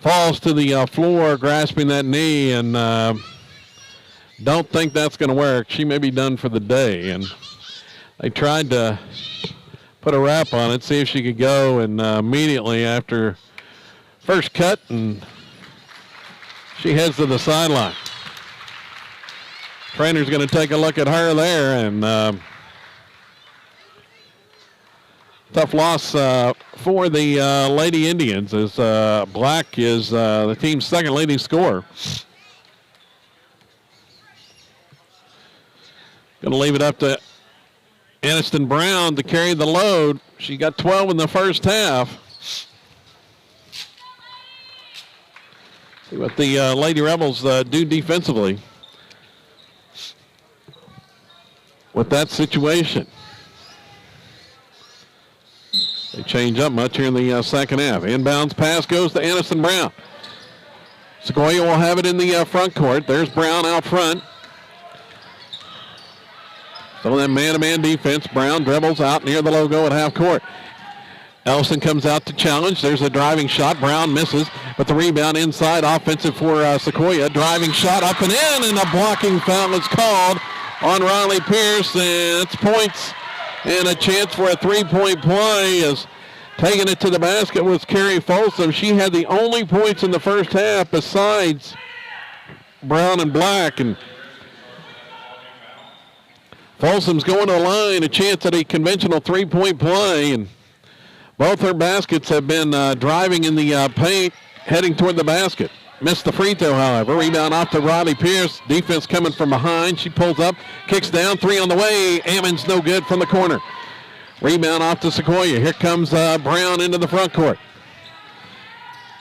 falls to the floor grasping that knee, and don't think that's going to work. She may be done for the day, and they tried to put a wrap on it, see if she could go, and immediately after first cut, and she heads to the sideline. Trainer's going to take a look at her there, and tough loss for the Lady Indians, as Black is the team's second leading scorer. Going to leave it up to Aniston Brown to carry the load. She got 12 in the first half. See what the Lady Rebels do defensively with that situation. They change up much here in the second half. Inbounds pass goes to Aniston Brown. Sequoyah will have it in the front court. There's Brown out front. So that man-to-man defense, Brown dribbles out near the logo at half court. Ellison comes out to challenge. There's a driving shot. Brown misses, but the rebound inside, offensive for Sequoyah. Driving shot up and in, and a blocking foul is called on Riley Pierce, and it's points and a chance for a three-point play. As taking it to the basket was Carrie Folsom. She had the only points in the first half besides Brown and Black, and Folsom's going to the line, a chance at a conventional three-point play, and both her baskets have been driving in the paint, heading toward the basket. Missed the free throw, however. Rebound off to Riley Pierce. Defense coming from behind. She pulls up, kicks down, three on the way. Ammons no good from the corner. Rebound off to Sequoyah. Here comes Brown into the front court.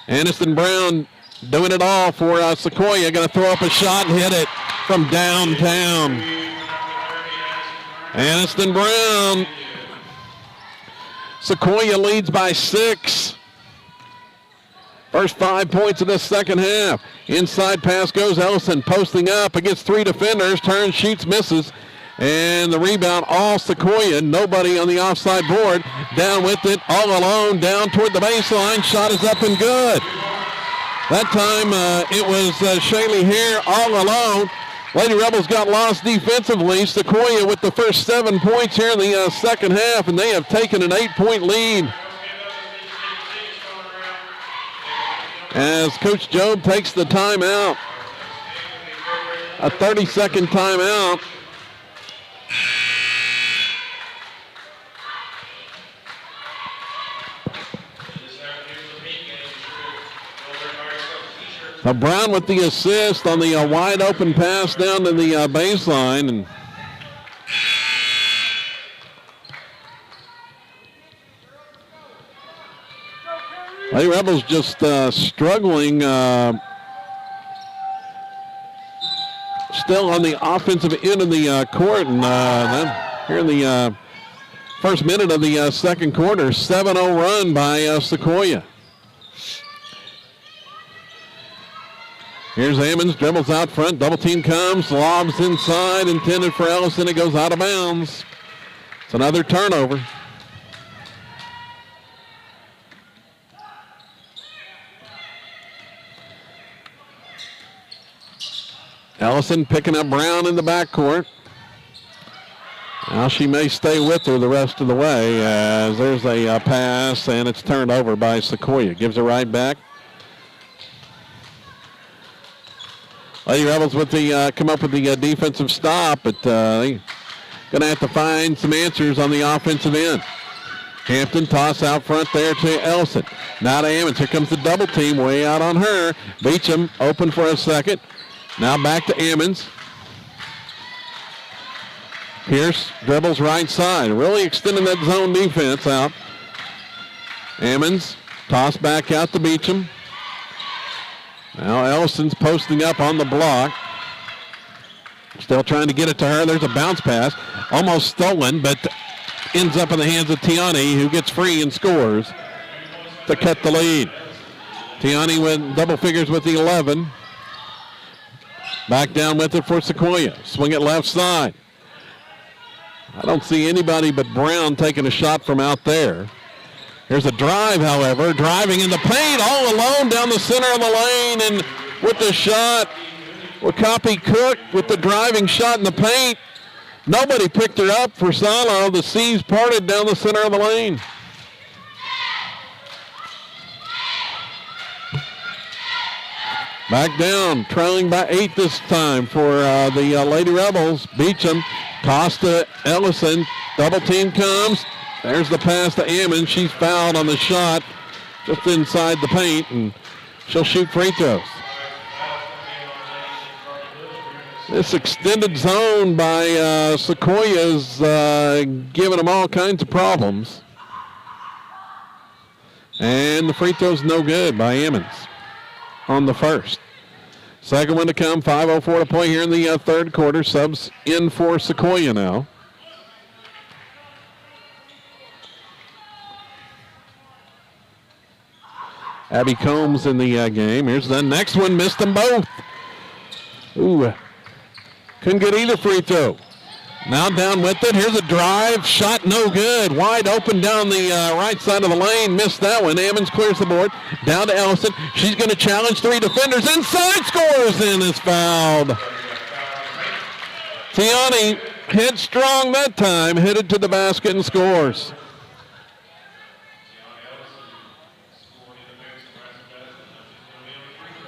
Aniston Brown doing it all for Sequoyah. Going to throw up a shot and hit it from downtown. Aniston Brown. Sequoyah leads by 6. First 5 points of this second half. Inside pass goes Ellison, posting up against 3 defenders. Turns, shoots, misses. And the rebound all Sequoyah. Nobody on the offside board. Down with it, all alone, down toward the baseline. Shot is up and good. That time it was Shaylee Hare all alone. Lady Rebels got lost defensively. Sequoyah with the first 7 points here in the second half, and they have taken an 8-point lead. As Coach Jobe takes the timeout, a 30-second timeout. Brown with the assist on the wide open pass down to the baseline. And Lady Rebels just struggling still on the offensive end of the court. And then here in the first minute of the second quarter, 7-0 run by Sequoyah. Here's Ammons, dribbles out front, double team comes, lobs inside, intended for Ellison, it goes out of bounds. It's another turnover. Ellison picking up Brown in the backcourt. Now she may stay with her the rest of the way as there's a pass and it's turned over by Sequoyah. Gives it right back. Lady Rebels with the come up with the defensive stop, but they're going to have to find some answers on the offensive end. Hampton toss out front there to Ellison. Now to Ammons. Here comes the double team way out on her. Beecham open for a second. Now back to Ammons. Pierce dribbles right side. Really extending that zone defense out. Ammons toss back out to Beecham. Now Ellison's posting up on the block. Still trying to get it to her. There's a bounce pass. Almost stolen, but ends up in the hands of Tiani, who gets free and scores to cut the lead. Tiani with double figures with the 11. Back down with it for Sequoyah. Swing it left side. I don't see anybody but Brown taking a shot from out there. Here's a drive, however, driving in the paint all alone down the center of the lane, and with the shot, Wakapi Cook with the driving shot in the paint. Nobody picked her up for Silo. The seas parted down the center of the lane. Back down, trailing by 8 this time for the Lady Rebels. Beecham, toss to Ellison, double team comes. There's the pass to Ammon. She's fouled on the shot just inside the paint, and she'll shoot free throws. This extended zone by Sequoyah is giving them all kinds of problems. And the free throw's no good by Ammons on the first. Second one to come, 5:04 to play here in the third quarter. Subs in for Sequoyah now. Abby Combs in the game. Here's the next one, missed them both. Ooh, couldn't get either free throw. Now down with it. Here's a drive. Shot no good. Wide open down the right side of the lane. Missed that one. Ammons clears the board. Down to Ellison. She's going to challenge 3 defenders. Inside, scores and is fouled. Tiani headstrong that time. Headed to the basket and scores.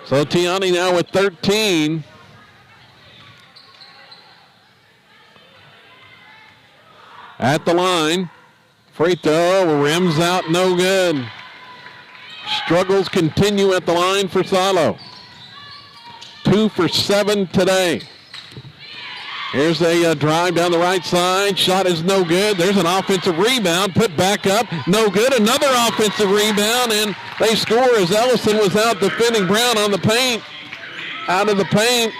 So Tiani now with 13. At the line. Free throw, rims out, no good. Struggles continue at the line for Silo. 2 for 7 today. Here's a drive down the right side. Shot is no good. There's an offensive rebound. Put back up. No good. Another offensive rebound, and they score as Ellison was out defending Brown on the paint. Out of the paint.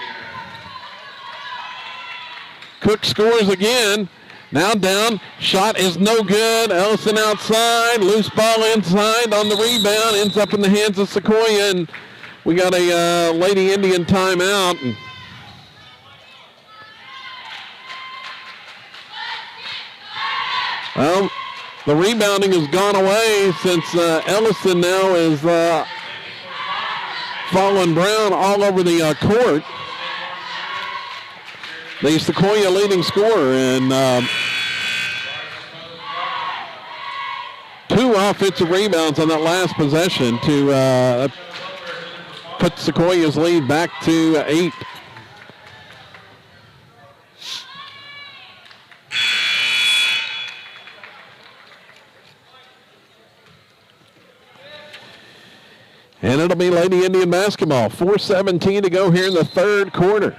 Cook scores again. Now down. Shot is no good. Ellison outside. Loose ball inside on the rebound. Ends up in the hands of Sequoyah, and we got a Lady Indian timeout. And well, the rebounding has gone away since Ellison now is falling Brown all over the court. The Sequoyah leading scorer, and 2 offensive rebounds on that last possession to put Sequoiah's lead back to 8. And it'll be Lady Indian basketball. 4:17 to go here in the third quarter.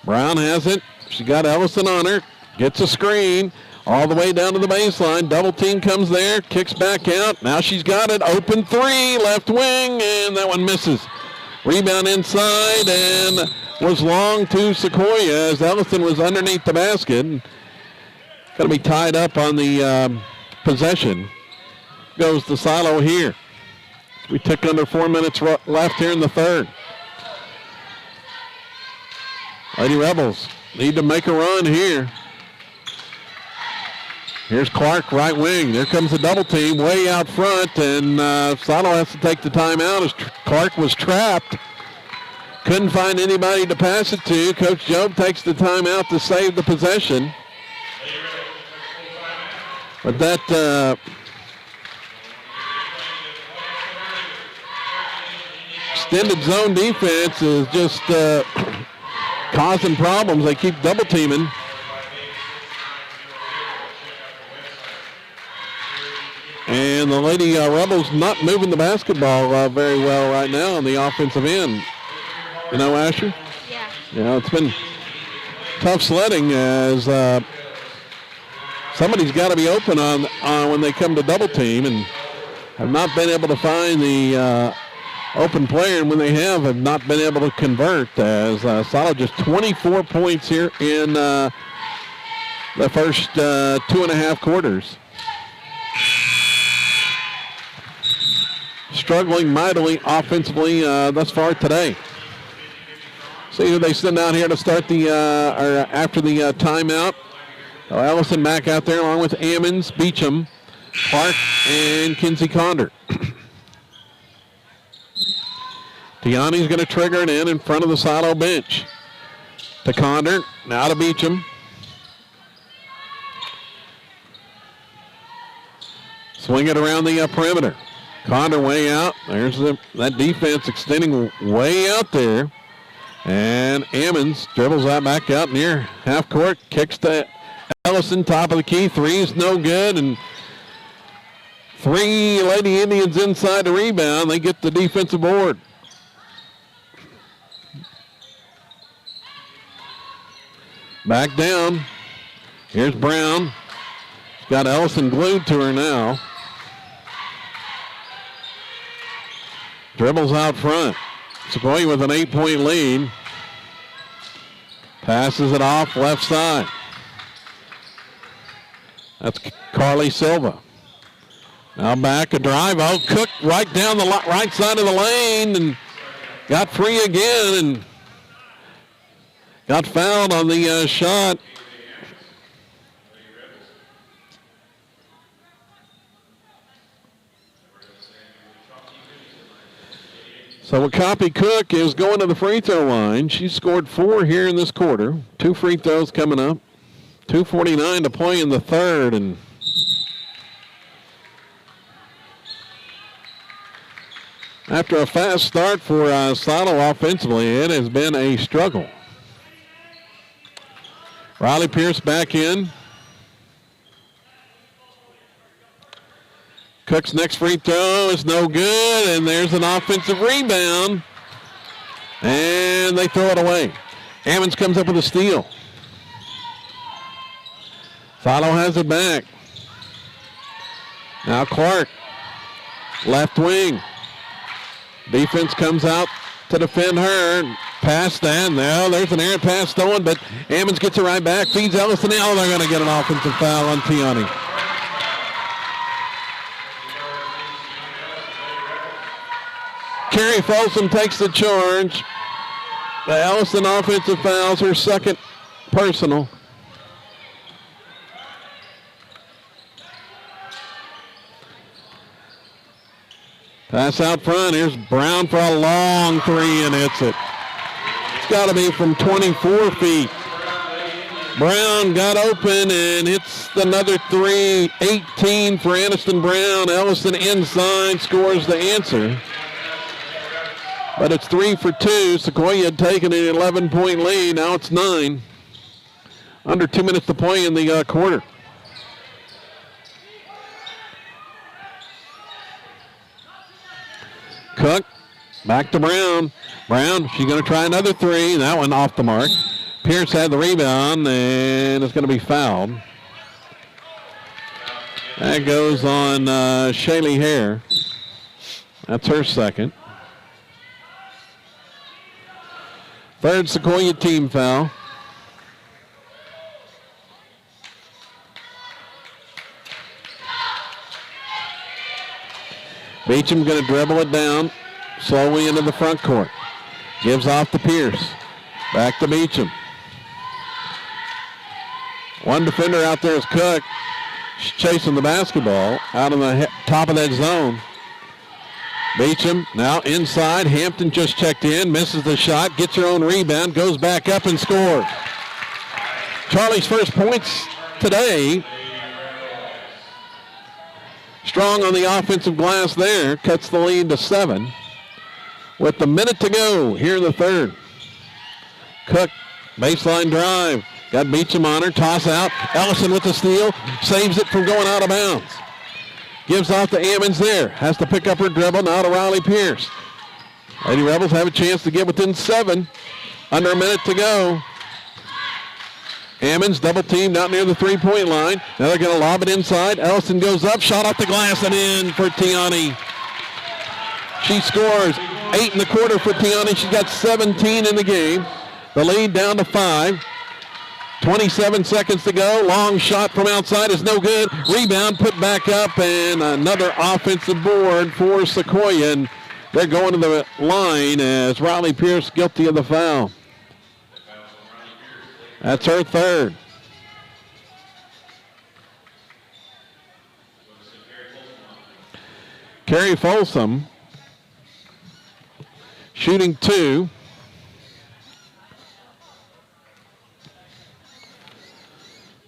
Brown has it. She got Ellison on her. Gets a screen all the way down to the baseline. Double team comes there. Kicks back out. Now she's got it. Open 3. Left wing. And that one misses. Rebound inside and was long to Sequoyah as Ellison was underneath the basket. Going to be tied up on the possession. Goes the silo here. We took under 4 minutes left here in the third. Lady Rebels need to make a run here. Here's Clark, right wing. There comes the double team way out front, and Silo has to take the timeout as Clark was trapped. Couldn't find anybody to pass it to. Coach Job takes the timeout to save the possession. But that extended zone defense is just causing problems. They keep double teaming. And the Lady Rebels not moving the basketball very well right now on the offensive end. You know, Asher? Yeah. Yeah, it's been tough sledding as somebody's got to be open on when they come to double team, and have not been able to find the open player, and when they have not been able to convert, as Solid just 24 points here in the first 2.5 quarters. Struggling mightily offensively thus far today. See who they send out here to start the or after the timeout. Ellison back out there along with Ammons, Beecham, Clark, and Kinsey Condor. Tiani's going to trigger it in front of the Silo bench. To Condor, now to Beecham. Swing it around the perimeter. Condor way out. There's that defense extending way out there. And Ammons dribbles that back out near half court. Kicks to Ellison, top of the key. 3 is no good. And 3 Lady Indians inside the rebound. They get the defensive board. Back down. Here's Brown. She's got Ellison glued to her now. Dribbles out front. Sequoyah with an 8-point lead. Passes it off left side. That's Carly Silva. Now back a drive. Oh, Cook right down the right side of the lane and got free again and got fouled on the shot. So Wakapi Cook is going to the free throw line. She scored 4 here in this quarter. 2 free throws coming up. 2:49 to play in the third. And after a fast start for Silo offensively, it has been a struggle. Riley Pierce back in. Cook's next free throw is no good, and there's an offensive rebound. And they throw it away. Ammons comes up with a steal. Silo has it back. Now Clark, left wing. Defense comes out to defend her. Pass that. Now there's an errant pass stolen, but Ammons gets it right back. Feeds Ellison. Now they're going to get an offensive foul on Tiani. Carrie Folsom takes the charge. The Ellison offensive fouls, her second personal. Pass out front. Here's Brown for a long three and hits it. It's got to be from 24 feet. Brown got open and hits another three. 18 for Aniston Brown. Ellison inside scores the answer. But it's 3 for 2. Sequoyah had taken an 11-point lead. Now it's 9. Under 2 minutes to play in the quarter. Cook, back to Brown. Brown, she's going to try another three. That one off the mark. Pierce had the rebound, and it's going to be fouled. That goes on Shaylee Hare. That's her second. Third Sequoyah team foul. Beecham going to dribble it down slowly into the front court. Gives off to Pierce. Back to Beecham. One defender out there is Cook. She's chasing the basketball out on the top of that zone. Beecham now inside. Hampton just checked in, misses the shot, gets her own rebound, goes back up and scores. Charlie's first points today. Strong on the offensive glass there, cuts the lead to 7. With a minute to go here in the third. Cook, baseline drive. Got Beecham on her, toss out. Ellison with the steal, saves it from going out of bounds. Gives off to Ammons there. Has to pick up her dribble, now to Riley Pierce. Lady Rebels have a chance to get within 7. Under a minute to go. Ammons double teamed out near the three-point line. Now they're going to lob it inside. Ellison goes up, shot off the glass and in for Tiani. She scores 8 in the quarter for Tiani. She's got 17 in the game. The lead down to 5. 27 seconds to go. Long shot from outside is no good. Rebound put back up and another offensive board for Sequoyah. And they're going to the line as Riley Pierce guilty of the foul. That's her third. Carrie Folsom shooting 2.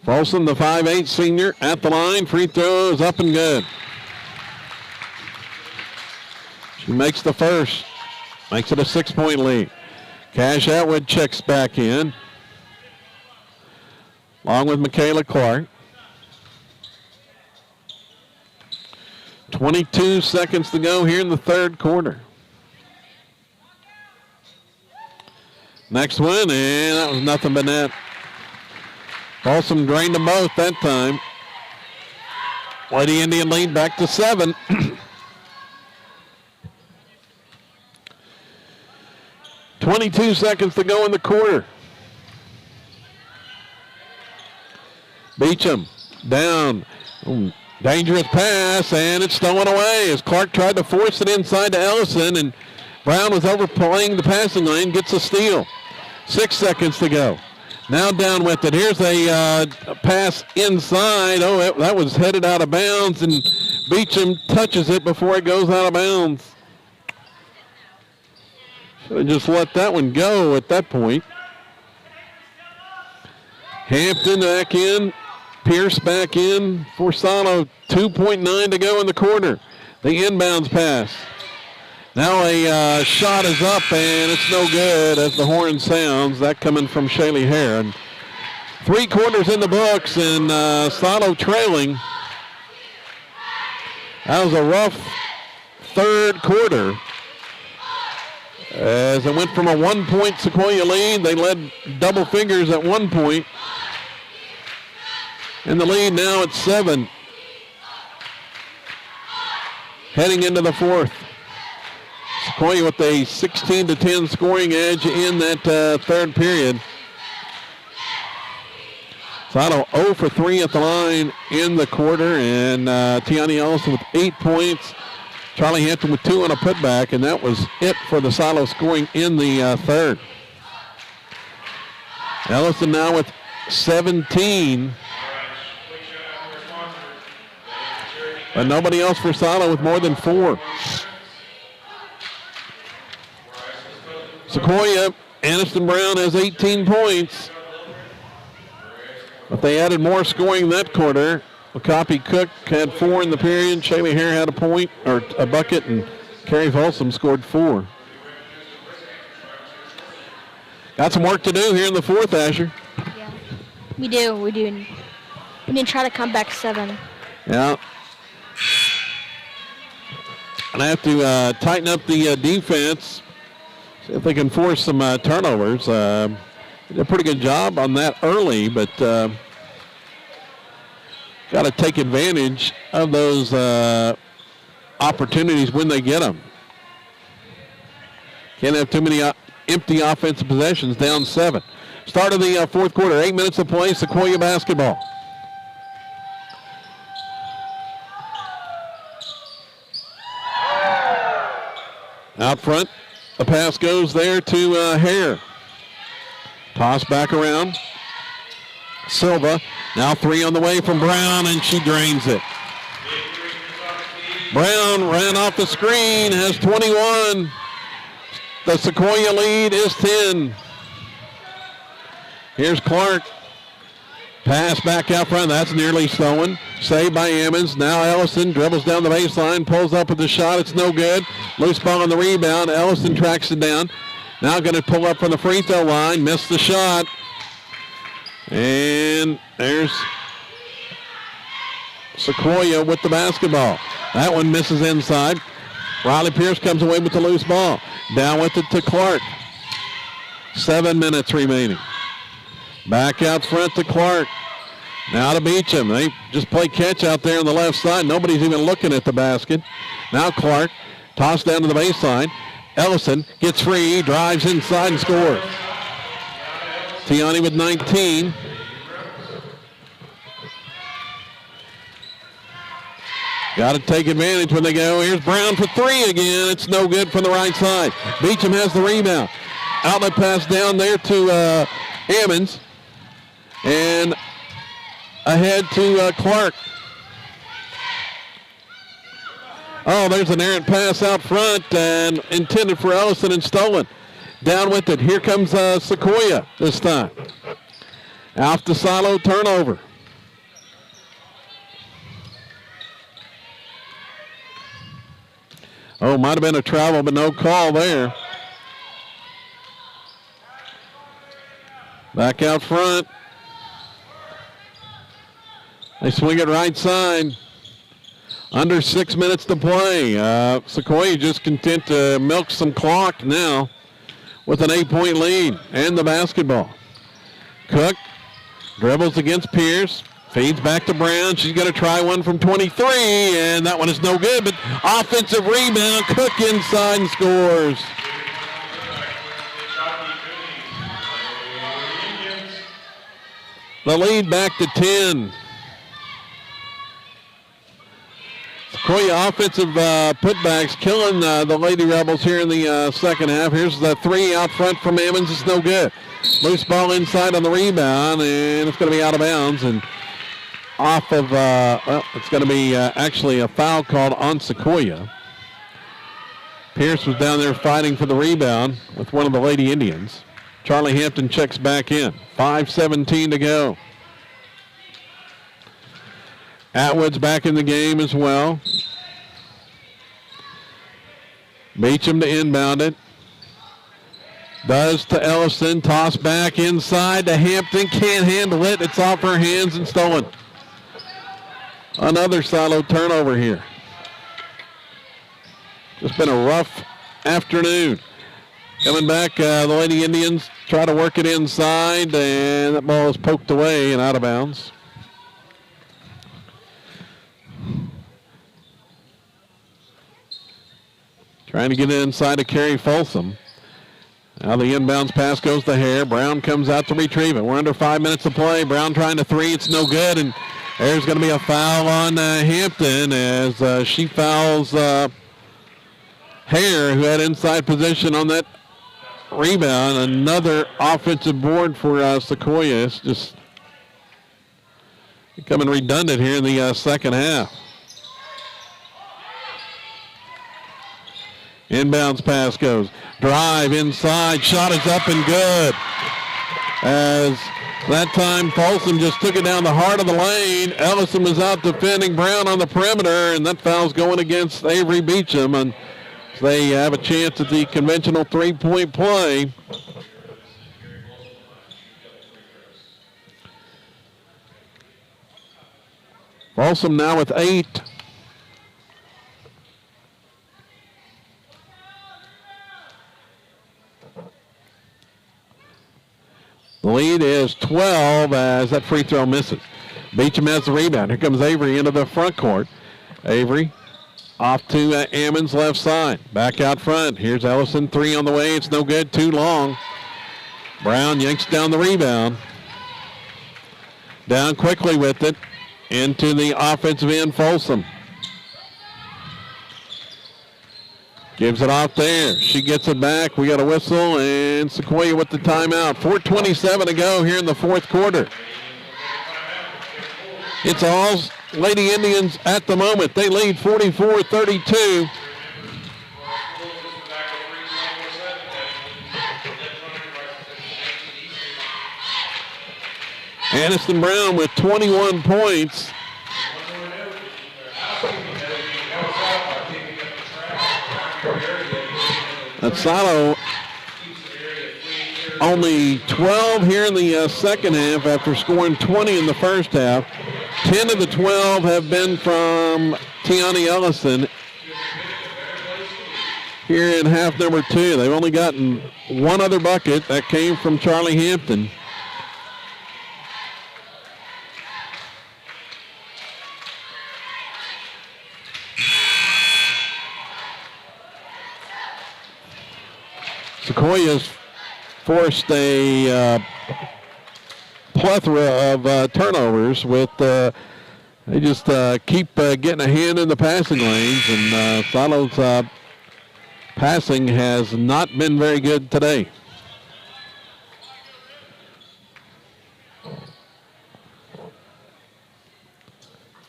Folsom, the 5'8" senior, at the line. Free throw is up and good. She makes the first. Makes it a 6-point lead. Cash Atwood checks back in. Along with Michaela Clark. 22 seconds to go here in the third quarter. Next one, and that was nothing but net. Folsom drained them both that time. Lady Indian lead back to 7. 22 seconds to go in the quarter. Beecham down. Dangerous pass, and it's stolen away as Clark tried to force it inside to Ellison, and Brown was overplaying the passing lane, gets a steal. 6 seconds to go. Now down with it. Here's a pass inside. Oh, that was headed out of bounds, and Beecham touches it before it goes out of bounds. Should have just let that one go at that point. Hampton back in. Pierce back in for Salo. 2.9 to go in the quarter. The inbounds pass. Now a shot is up, and it's no good as the horn sounds. That coming from Shaylee Hare. And 3 quarters in the books, and Salo trailing. That was a rough third quarter. As it went from a 1-point Sequoyah lead, they led double figures at one point. In the lead now at 7. Heading into the fourth. Sequoyah with a 16-10 scoring edge in that third period. Salo 0 for 3 at the line in the quarter, and Tiani Ellison with 8 points. Charlie Hampton with 2 on a putback, and that was it for the Salo scoring in the third. Ellison now with 17. But nobody else for Salo with more than 4. Sequoyah, Aniston Brown has 18 points. But they added more scoring that quarter. McCoppy Cook had 4 in the period. Shaylee Hare had a point, or a bucket, and Carrie Folsom scored 4. Got some work to do here in the fourth, Asher. Yeah, we do. We need to try to come back 7. Yeah. And I have to tighten up the defense, see if they can force some turnovers. Did a pretty good job on that early, but got to take advantage of those opportunities when they get them. Can't have too many empty offensive possessions, down 7. Start of the fourth quarter, 8 minutes of play, Sequoyah basketball. Out front, the pass goes there to Hare. Toss back around. Silva, now 3 on the way from Brown, and she drains it. Brown ran off the screen, has 21. The Sequoyah lead is 10. Here's Clark. Pass back out front. That's nearly stolen. Saved by Ammons. Now Ellison dribbles down the baseline, pulls up with the shot. It's no good. Loose ball on the rebound. Ellison tracks it down. Now going to pull up from the free throw line. Missed the shot. And there's Sequoyah with the basketball. That one misses inside. Riley Pierce comes away with the loose ball. Down with it to Clark. 7 minutes remaining. Back out front to Clark. Now to Beecham. They just play catch out there on the left side. Nobody's even looking at the basket. Now Clark. Tossed down to the baseline. Ellison gets free, drives inside and scores. Tiani with 19. Got to take advantage when they go. Here's Brown for 3 again. It's no good from the right side. Beecham has the rebound. Outlet pass down there to Ammons. And ahead to Clark. Oh, there's an errant pass out front and intended for Ellison and stolen. Down with it. Here comes Sequoyah this time. Off the silo, turnover. Oh, might have been a travel, but no call there. Back out front. They swing it right side. Under 6 minutes to play. Sequoyah just content to milk some clock now with an 8-point lead and the basketball. Cook dribbles against Pierce. Feeds back to Brown. She's going to try one from 23, and that one is no good, but offensive rebound. Cook inside and scores. The lead back to 10. Sequoyah offensive putbacks killing the Lady Rebels here in the second half. Here's the 3 out front from Ammons. It's no good. Loose ball inside on the rebound, and it's going to be out of bounds. And off of, it's going to be actually a foul called on Sequoyah. Pierce was down there fighting for the rebound with one of the Lady Indians. Charlie Hampton checks back in. 5:17 to go. Atwood's back in the game as well. Beecham to inbound it. Does to Ellison. Toss back inside to Hampton. Can't handle it. It's off her hands and stolen. Another silo turnover here. Just been a rough afternoon. Coming back, the Lady Indians try to work it inside, and that ball is poked away and out of bounds. Trying to get it inside to Carrie Folsom. Now the inbounds pass goes to Hare. Brown comes out to retrieve it. We're under 5 minutes to play. Brown trying to 3. It's no good, and there's going to be a foul on Hampton as she fouls Hare, who had inside position on that rebound. Another offensive board for Sequoyah. It's just becoming redundant here in the second half. Inbounds pass goes. Drive inside. Shot is up and good. As that time, Folsom just took it down the heart of the lane. Ellison was out defending Brown on the perimeter, and that foul's going against Avery Beecham. And they have a chance at the conventional three-point play. Folsom now with 8. The lead is 12 as that free throw misses. Beecham has the rebound. Here comes Avery into the front court. Avery off to Ammon's left side. Back out front. Here's Ellison. 3 on the way. It's no good. Too long. Brown yanks down the rebound. Down quickly with it. Into the offensive end, Folsom. Gives it off there. She gets it back. We got a whistle, and Sequoyah with the timeout. 4:27 to go here in the fourth quarter. It's all Lady Indians at the moment. They lead 44-32. Aniston Brown with 21 points. Salo only 12 here in the second half after scoring 20 in the first half. 10 of the 12 have been from Tiani Ellison here in half number 2. They've only gotten one other bucket. That came from Charlie Hampton. Sequoiah's forced a plethora of turnovers with they just keep getting a hand in the passing lanes, and Salo's passing has not been very good today.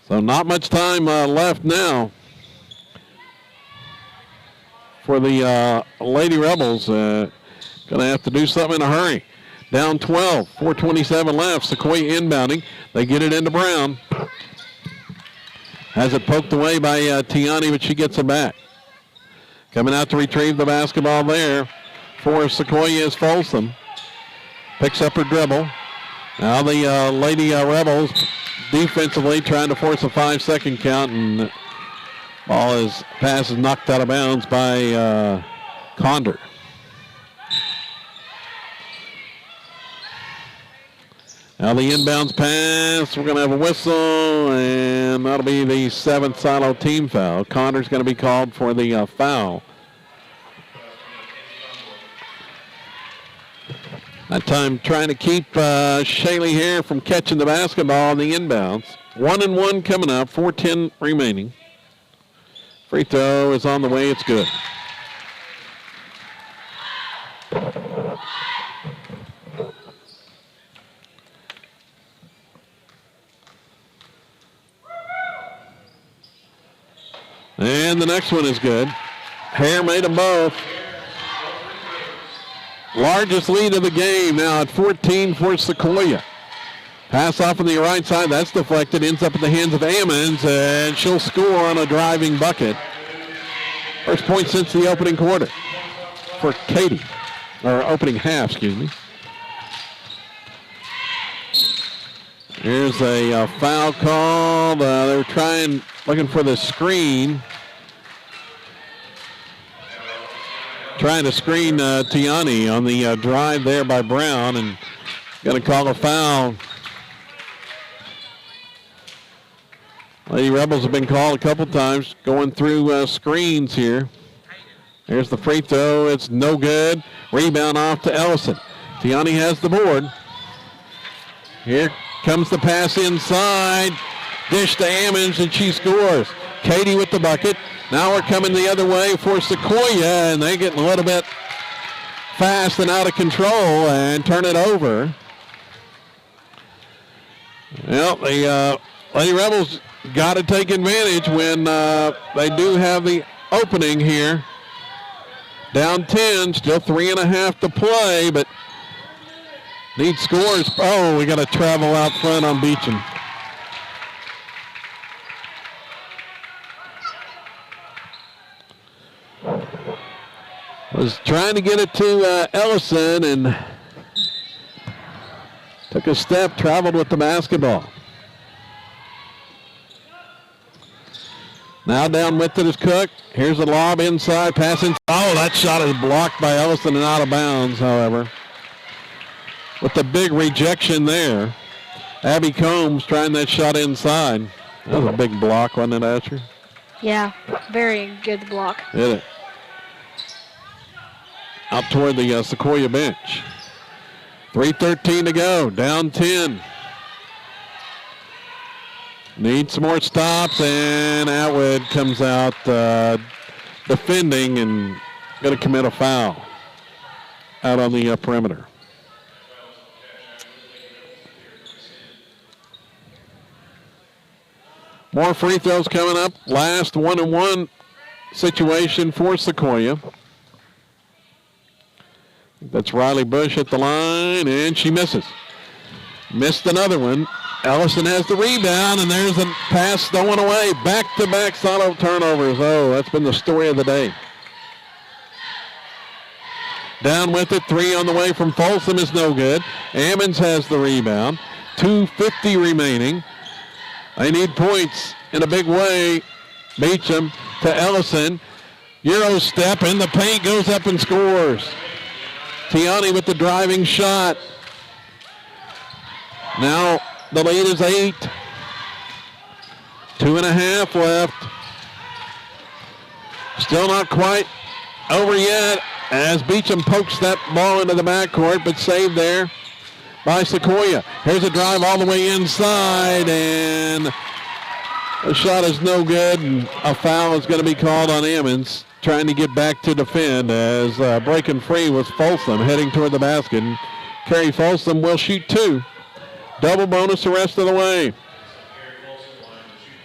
So not much time left now for the Lady Rebels. Going to have to do something in a hurry. Down 12, 4:27 left. Sequoyah inbounding. They get it into Brown. Has it poked away by Tiani, but she gets it back. Coming out to retrieve the basketball there for Sequoyah is Folsom. Picks up her dribble. Now the Lady Rebels defensively trying to force a 5-second count, and pass is knocked out of bounds by Condor. Now the inbounds pass. We're going to have a whistle, and that'll be the 7th Silo team foul. Condor's going to be called for the foul. That time trying to keep Shaylee Hare from catching the basketball on the inbounds. 1-1 coming up, 4:10 remaining. Free throw is on the way. It's good. And the next one is good. Hare made them both. Largest lead of the game now at 14 for Sequoyah. Pass off on the right side. That's deflected. Ends up in the hands of Ammons, and she'll score on a driving bucket. First point since the opening quarter for Katie. Or opening half, excuse me. Here's a foul call. They're looking for the screen. Trying to screen Tiani on the drive there by Brown, and going to call a foul. Lady Rebels have been called a couple times going through screens here. There's the free throw. It's no good. Rebound off to Ellison. Tiani has the board. Here comes the pass inside. Dish to Ammons, and she scores. Katie with the bucket. Now we're coming the other way for Sequoyah, and they get a little bit fast and out of control and turn it over. Well, the Lady Rebels got to take advantage when they do have the opening here Down 10, still 3.5 to play, but need scores. Oh, we got to travel out front on Beecham. Was trying to get it to Ellison and took a step, traveled with the basketball. Now down with it is Cook. Here's a lob inside, passing. Oh, that shot is blocked by Ellison and out of bounds, however. With the big rejection there. Abby Combs trying that shot inside. That was a big block, wasn't it, Asher? Yeah, very good block. Hit it. Out toward the Sequoyah bench. 3:13 to go, down 10. Need some more stops, and Atwood comes out defending and going to commit a foul out on the perimeter. More free throws coming up. Last 1-on-1 situation for Sequoyah. That's Riley Bush at the line, and she misses. Missed another one. Ellison has the rebound, and there's a pass stolen away. Back-to-back solid turnovers. Oh, that's been the story of the day. Down with it, 3 on the way from Folsom is no good. Ammons has the rebound. 2:50 remaining. They need points in a big way. Beecham to Ellison. Euro step in the paint, goes up and scores. Tiani with the driving shot. Now the lead is 8. 2.5 left. Still not quite over yet as Beecham pokes that ball into the backcourt, but saved there by Sequoyah. Here's a drive all the way inside, and the shot is no good, and a foul is going to be called on Ammons, trying to get back to defend as breaking free was Folsom heading toward the basket. And Carrie Folsom will shoot 2. Double bonus the rest of the way.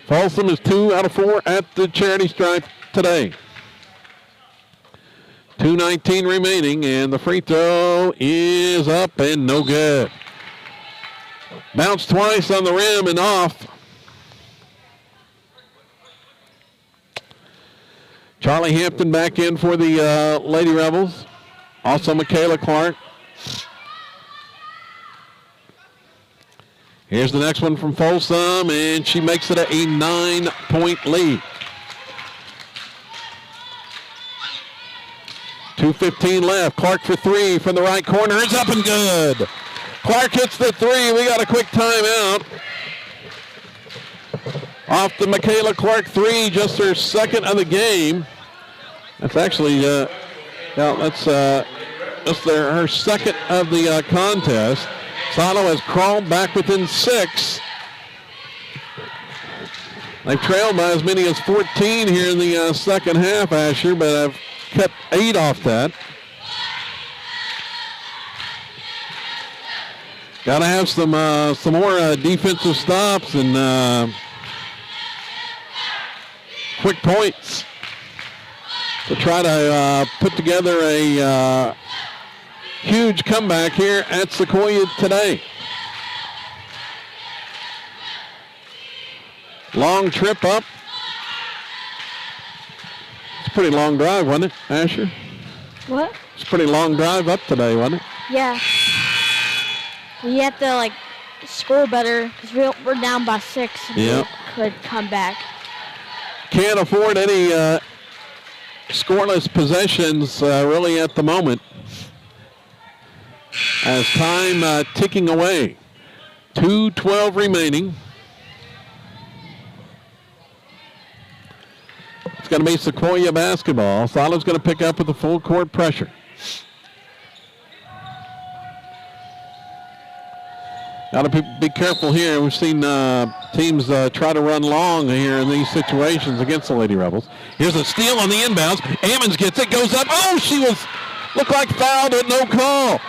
Folsom is 2 out of 4 at the charity stripe today. 2:19 remaining, and the free throw is up and no good. Bounced twice on the rim and off. Charlie Hampton back in for the Lady Rebels. Also Michaela Clark. Here's the next one from Folsom, and she makes it a 9-point lead. 2:15 left. Clark for 3 from the right corner. It's up and good. Clark hits the 3. We got a quick timeout. Off the Michaela Clark 3, just her second of the game. That's actually, her second of the contest. Salo has crawled back within 6. They've trailed by as many as 14 here in the second half, Asher, but I've kept 8 off that. Got to have some more defensive stops and quick points to try to put together a huge comeback here at Sequoyah today. Long trip up. It's a pretty long drive, wasn't it, Asher? What? It's a pretty long drive up today, wasn't it? Yeah. We have to, score better because we're down by 6. And yep. We could come back. Can't afford any scoreless possessions really at the moment. As time ticking away. 2:12 remaining. It's going to be Sequoyah basketball. Salo's going to pick up with the full court pressure. Got to be careful here. We've seen teams try to run long here in these situations against the Lady Rebels. Here's a steal on the inbounds. Ammons gets it, goes up. Oh, looked like fouled, but no call.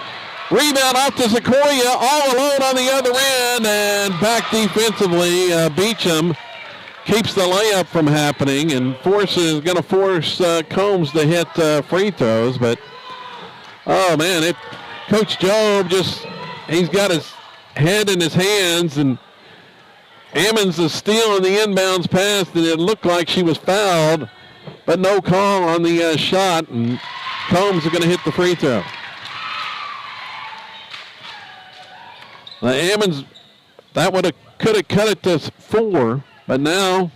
Rebound off to Sequoyah, all alone on the other end, and back defensively, Beecham keeps the layup from happening and going to force Combs to hit free throws. But, oh, man, Coach Job he's got his head in his hands, and Ammons is stealing the inbounds pass, and it looked like she was fouled, but no call on the shot, and Combs is going to hit the free throw. Ammons, could have cut it to 4, but now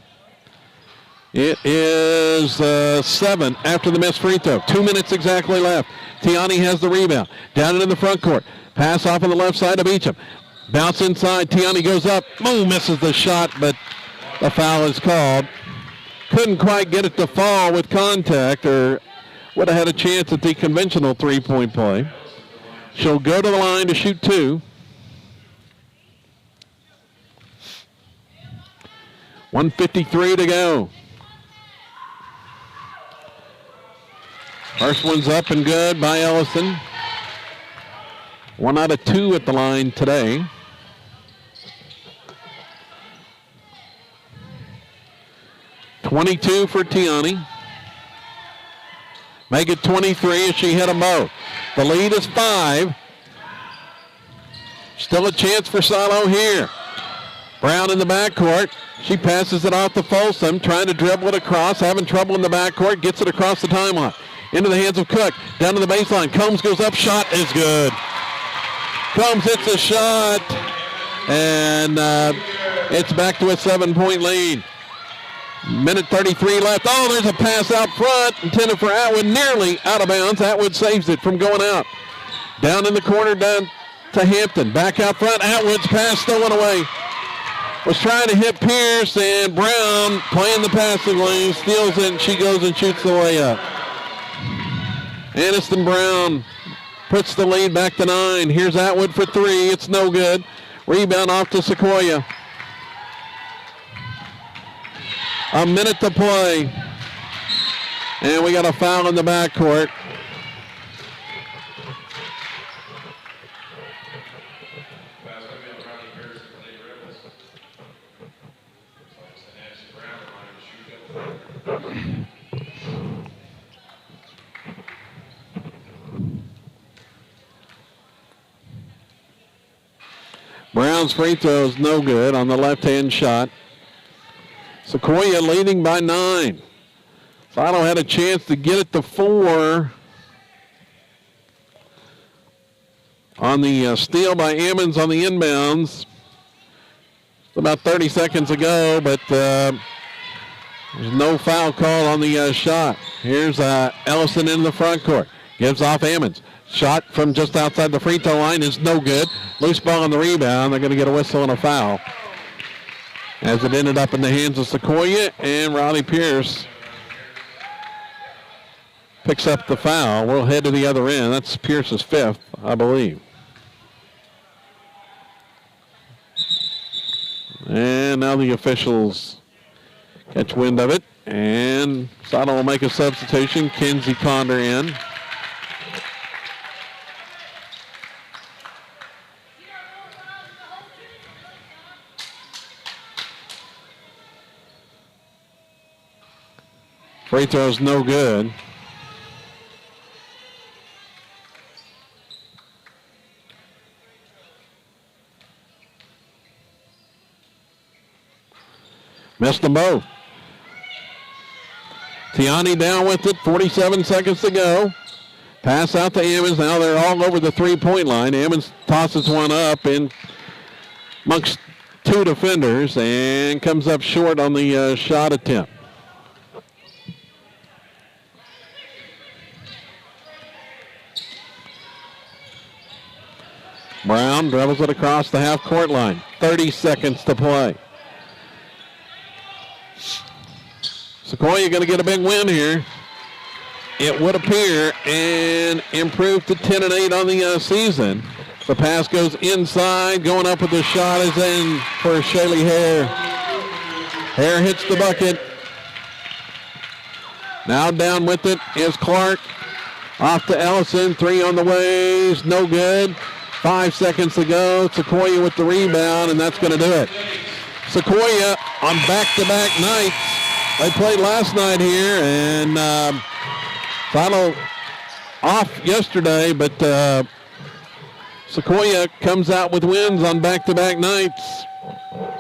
it is 7 after the missed free throw. 2 minutes exactly left. Tiani has the rebound. Down into the front court. Pass off on the left side of Beecham. Bounce inside. Tiani goes up. Boom, misses the shot, but the foul is called. Couldn't quite get it to fall with contact, or would have had a chance at the conventional three-point play. She'll go to the line to shoot 2. 1:53 to go. First one's up and good by Ellison. 1 out of 2 at the line today. .22 for Tiani. Make it 23 as she hit them both. The lead is 5. Still a chance for Silo here. Brown in the backcourt. She passes it off to Folsom, trying to dribble it across, having trouble in the backcourt, gets it across the timeline. Into the hands of Cook, down to the baseline. Combs goes up, shot is good. Combs hits a shot, and it's back to a 7-point lead. Minute 33 left. Oh, there's a pass out front, intended for Atwood, nearly out of bounds. Atwood saves it from going out. Down in the corner, down to Hampton. Back out front, Atwood's pass stolen away. Was trying to hit Pierce, and Brown playing the passing lane, steals it, and she goes and shoots the layup. Aniston Brown puts the lead back to 9. Here's Atwood for 3. It's no good. Rebound off to Sequoyah. A minute to play. And we got a foul in the backcourt. Brown's free throw is no good on the left-hand shot. Sequoyah leading by 9. Silo had a chance to get it to 4 on the steal by Ammons on the inbounds. About 30 seconds ago, but there's no foul call on the shot. Here's Ellison in the front court. Gives off Ammons. Shot from just outside the free throw line is no good. Loose ball on the rebound. They're going to get a whistle and a foul, as it ended up in the hands of Sequoyah, and Riley Pierce picks up the foul. We'll head to the other end. That's Pierce's 5th, I believe. And now the officials catch wind of it, and Silo will make a substitution. Kenzie Conder in. Free throw's no good. Missed them both. Tiani down with it, 47 seconds to go. Pass out to Ammons. Now they're all over the three-point line. Ammons tosses one up in amongst 2 defenders and comes up short on the shot attempt. Brown dribbles it across the half-court line. 30 seconds to play. Sequoyah going to get a big win here, it would appear, and improve to 10-8 on the season. The pass goes inside. Going up with the shot is in for Shaylee Hare. Hare hits the bucket. Now down with it is Clark. Off to Ellison. 3 on the way. Is no good. 5 seconds to go. Sequoyah with the rebound, and that's going to do it. Sequoyah on back-to-back nights. They played last night here, and Silo off yesterday, but Sequoyah comes out with wins on back-to-back nights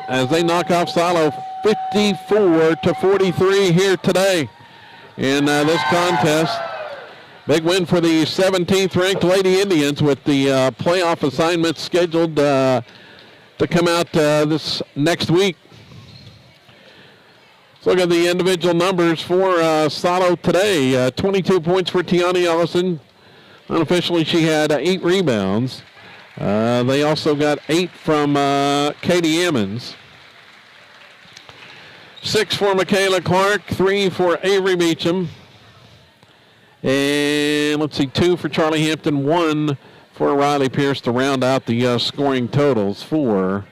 as they knock off Silo 54-43 here today in this contest. Big win for the 17th ranked Lady Indians with the playoff assignments scheduled to come out this next week. Let's look at the individual numbers for Silo today. 22 points for Tiani Ellison. Unofficially, she had 8 rebounds. They also got 8 from Katie Emmons. 6 for Michaela Clark, 3 for Avery Beecham. And let's see, 2 for Charlie Hampton, 1 for Riley Pierce to round out the scoring totals for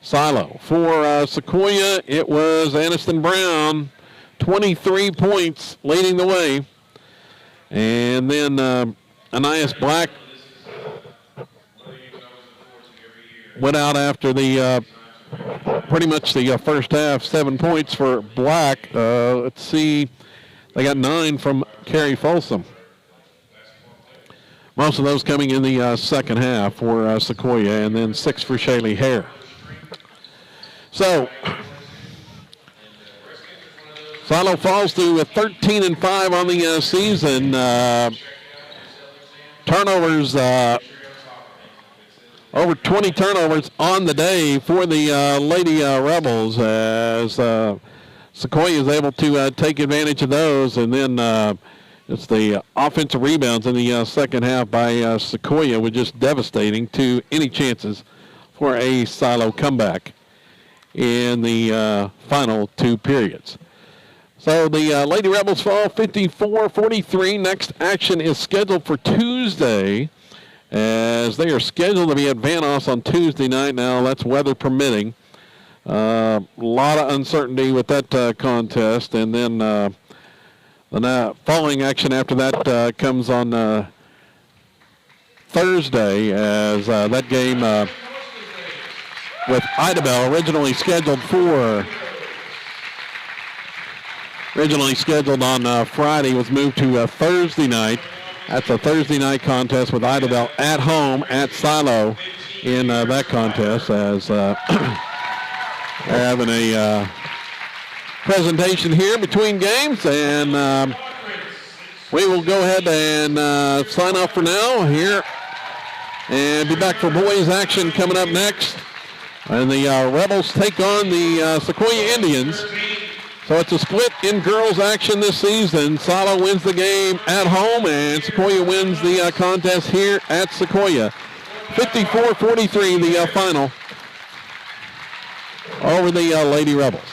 Silo. For Sequoyah, it was Aniston Brown, 23 points leading the way. And then Anais Black went out after the pretty much the first half, 7 points for Black. Let's see, they got 9 from Carrie Folsom. Most of those coming in the second half for Sequoyah, and then 6 for Shaylee Hare. So, Silo falls to 13-5 on the season. Turnovers, over 20 turnovers on the day for the Lady Rebels, as Sequoyah is able to take advantage of those, and then it's the offensive rebounds in the second half by Sequoyah, were just devastating to any chances for a Silo comeback in the final 2 periods. So the Lady Rebels fall 54-43. Next action is scheduled for Tuesday, as they are scheduled to be at Vanos on Tuesday night. Now, that's weather permitting. A lot of uncertainty with that contest. And then the following action after that comes on Thursday, as that game with Idabel, originally scheduled on Friday, was moved to Thursday night. That's a Thursday night contest with Idabel at home at Silo in that contest, as having a presentation here between games, and we will go ahead and sign off for now here and be back for boys action coming up next. And the Rebels take on the Sequoyah Indians. So it's a split in girls action this season. Silo wins the game at home, and Sequoyah wins the contest here at Sequoyah. 54-43, the final over the Lady Rebels.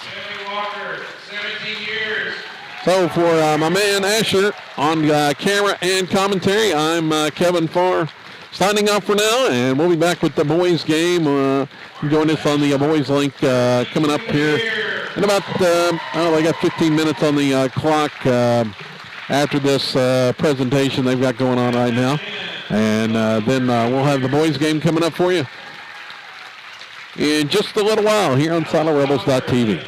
So for my man Asher on camera and commentary, I'm Kevin Farr signing off for now, and we'll be back with the boys game. Join us on the boys link coming up here in about, they got 15 minutes on the clock after this presentation they've got going on right now. And then we'll have the boys game coming up for you in just a little while here on SiloRebels.tv.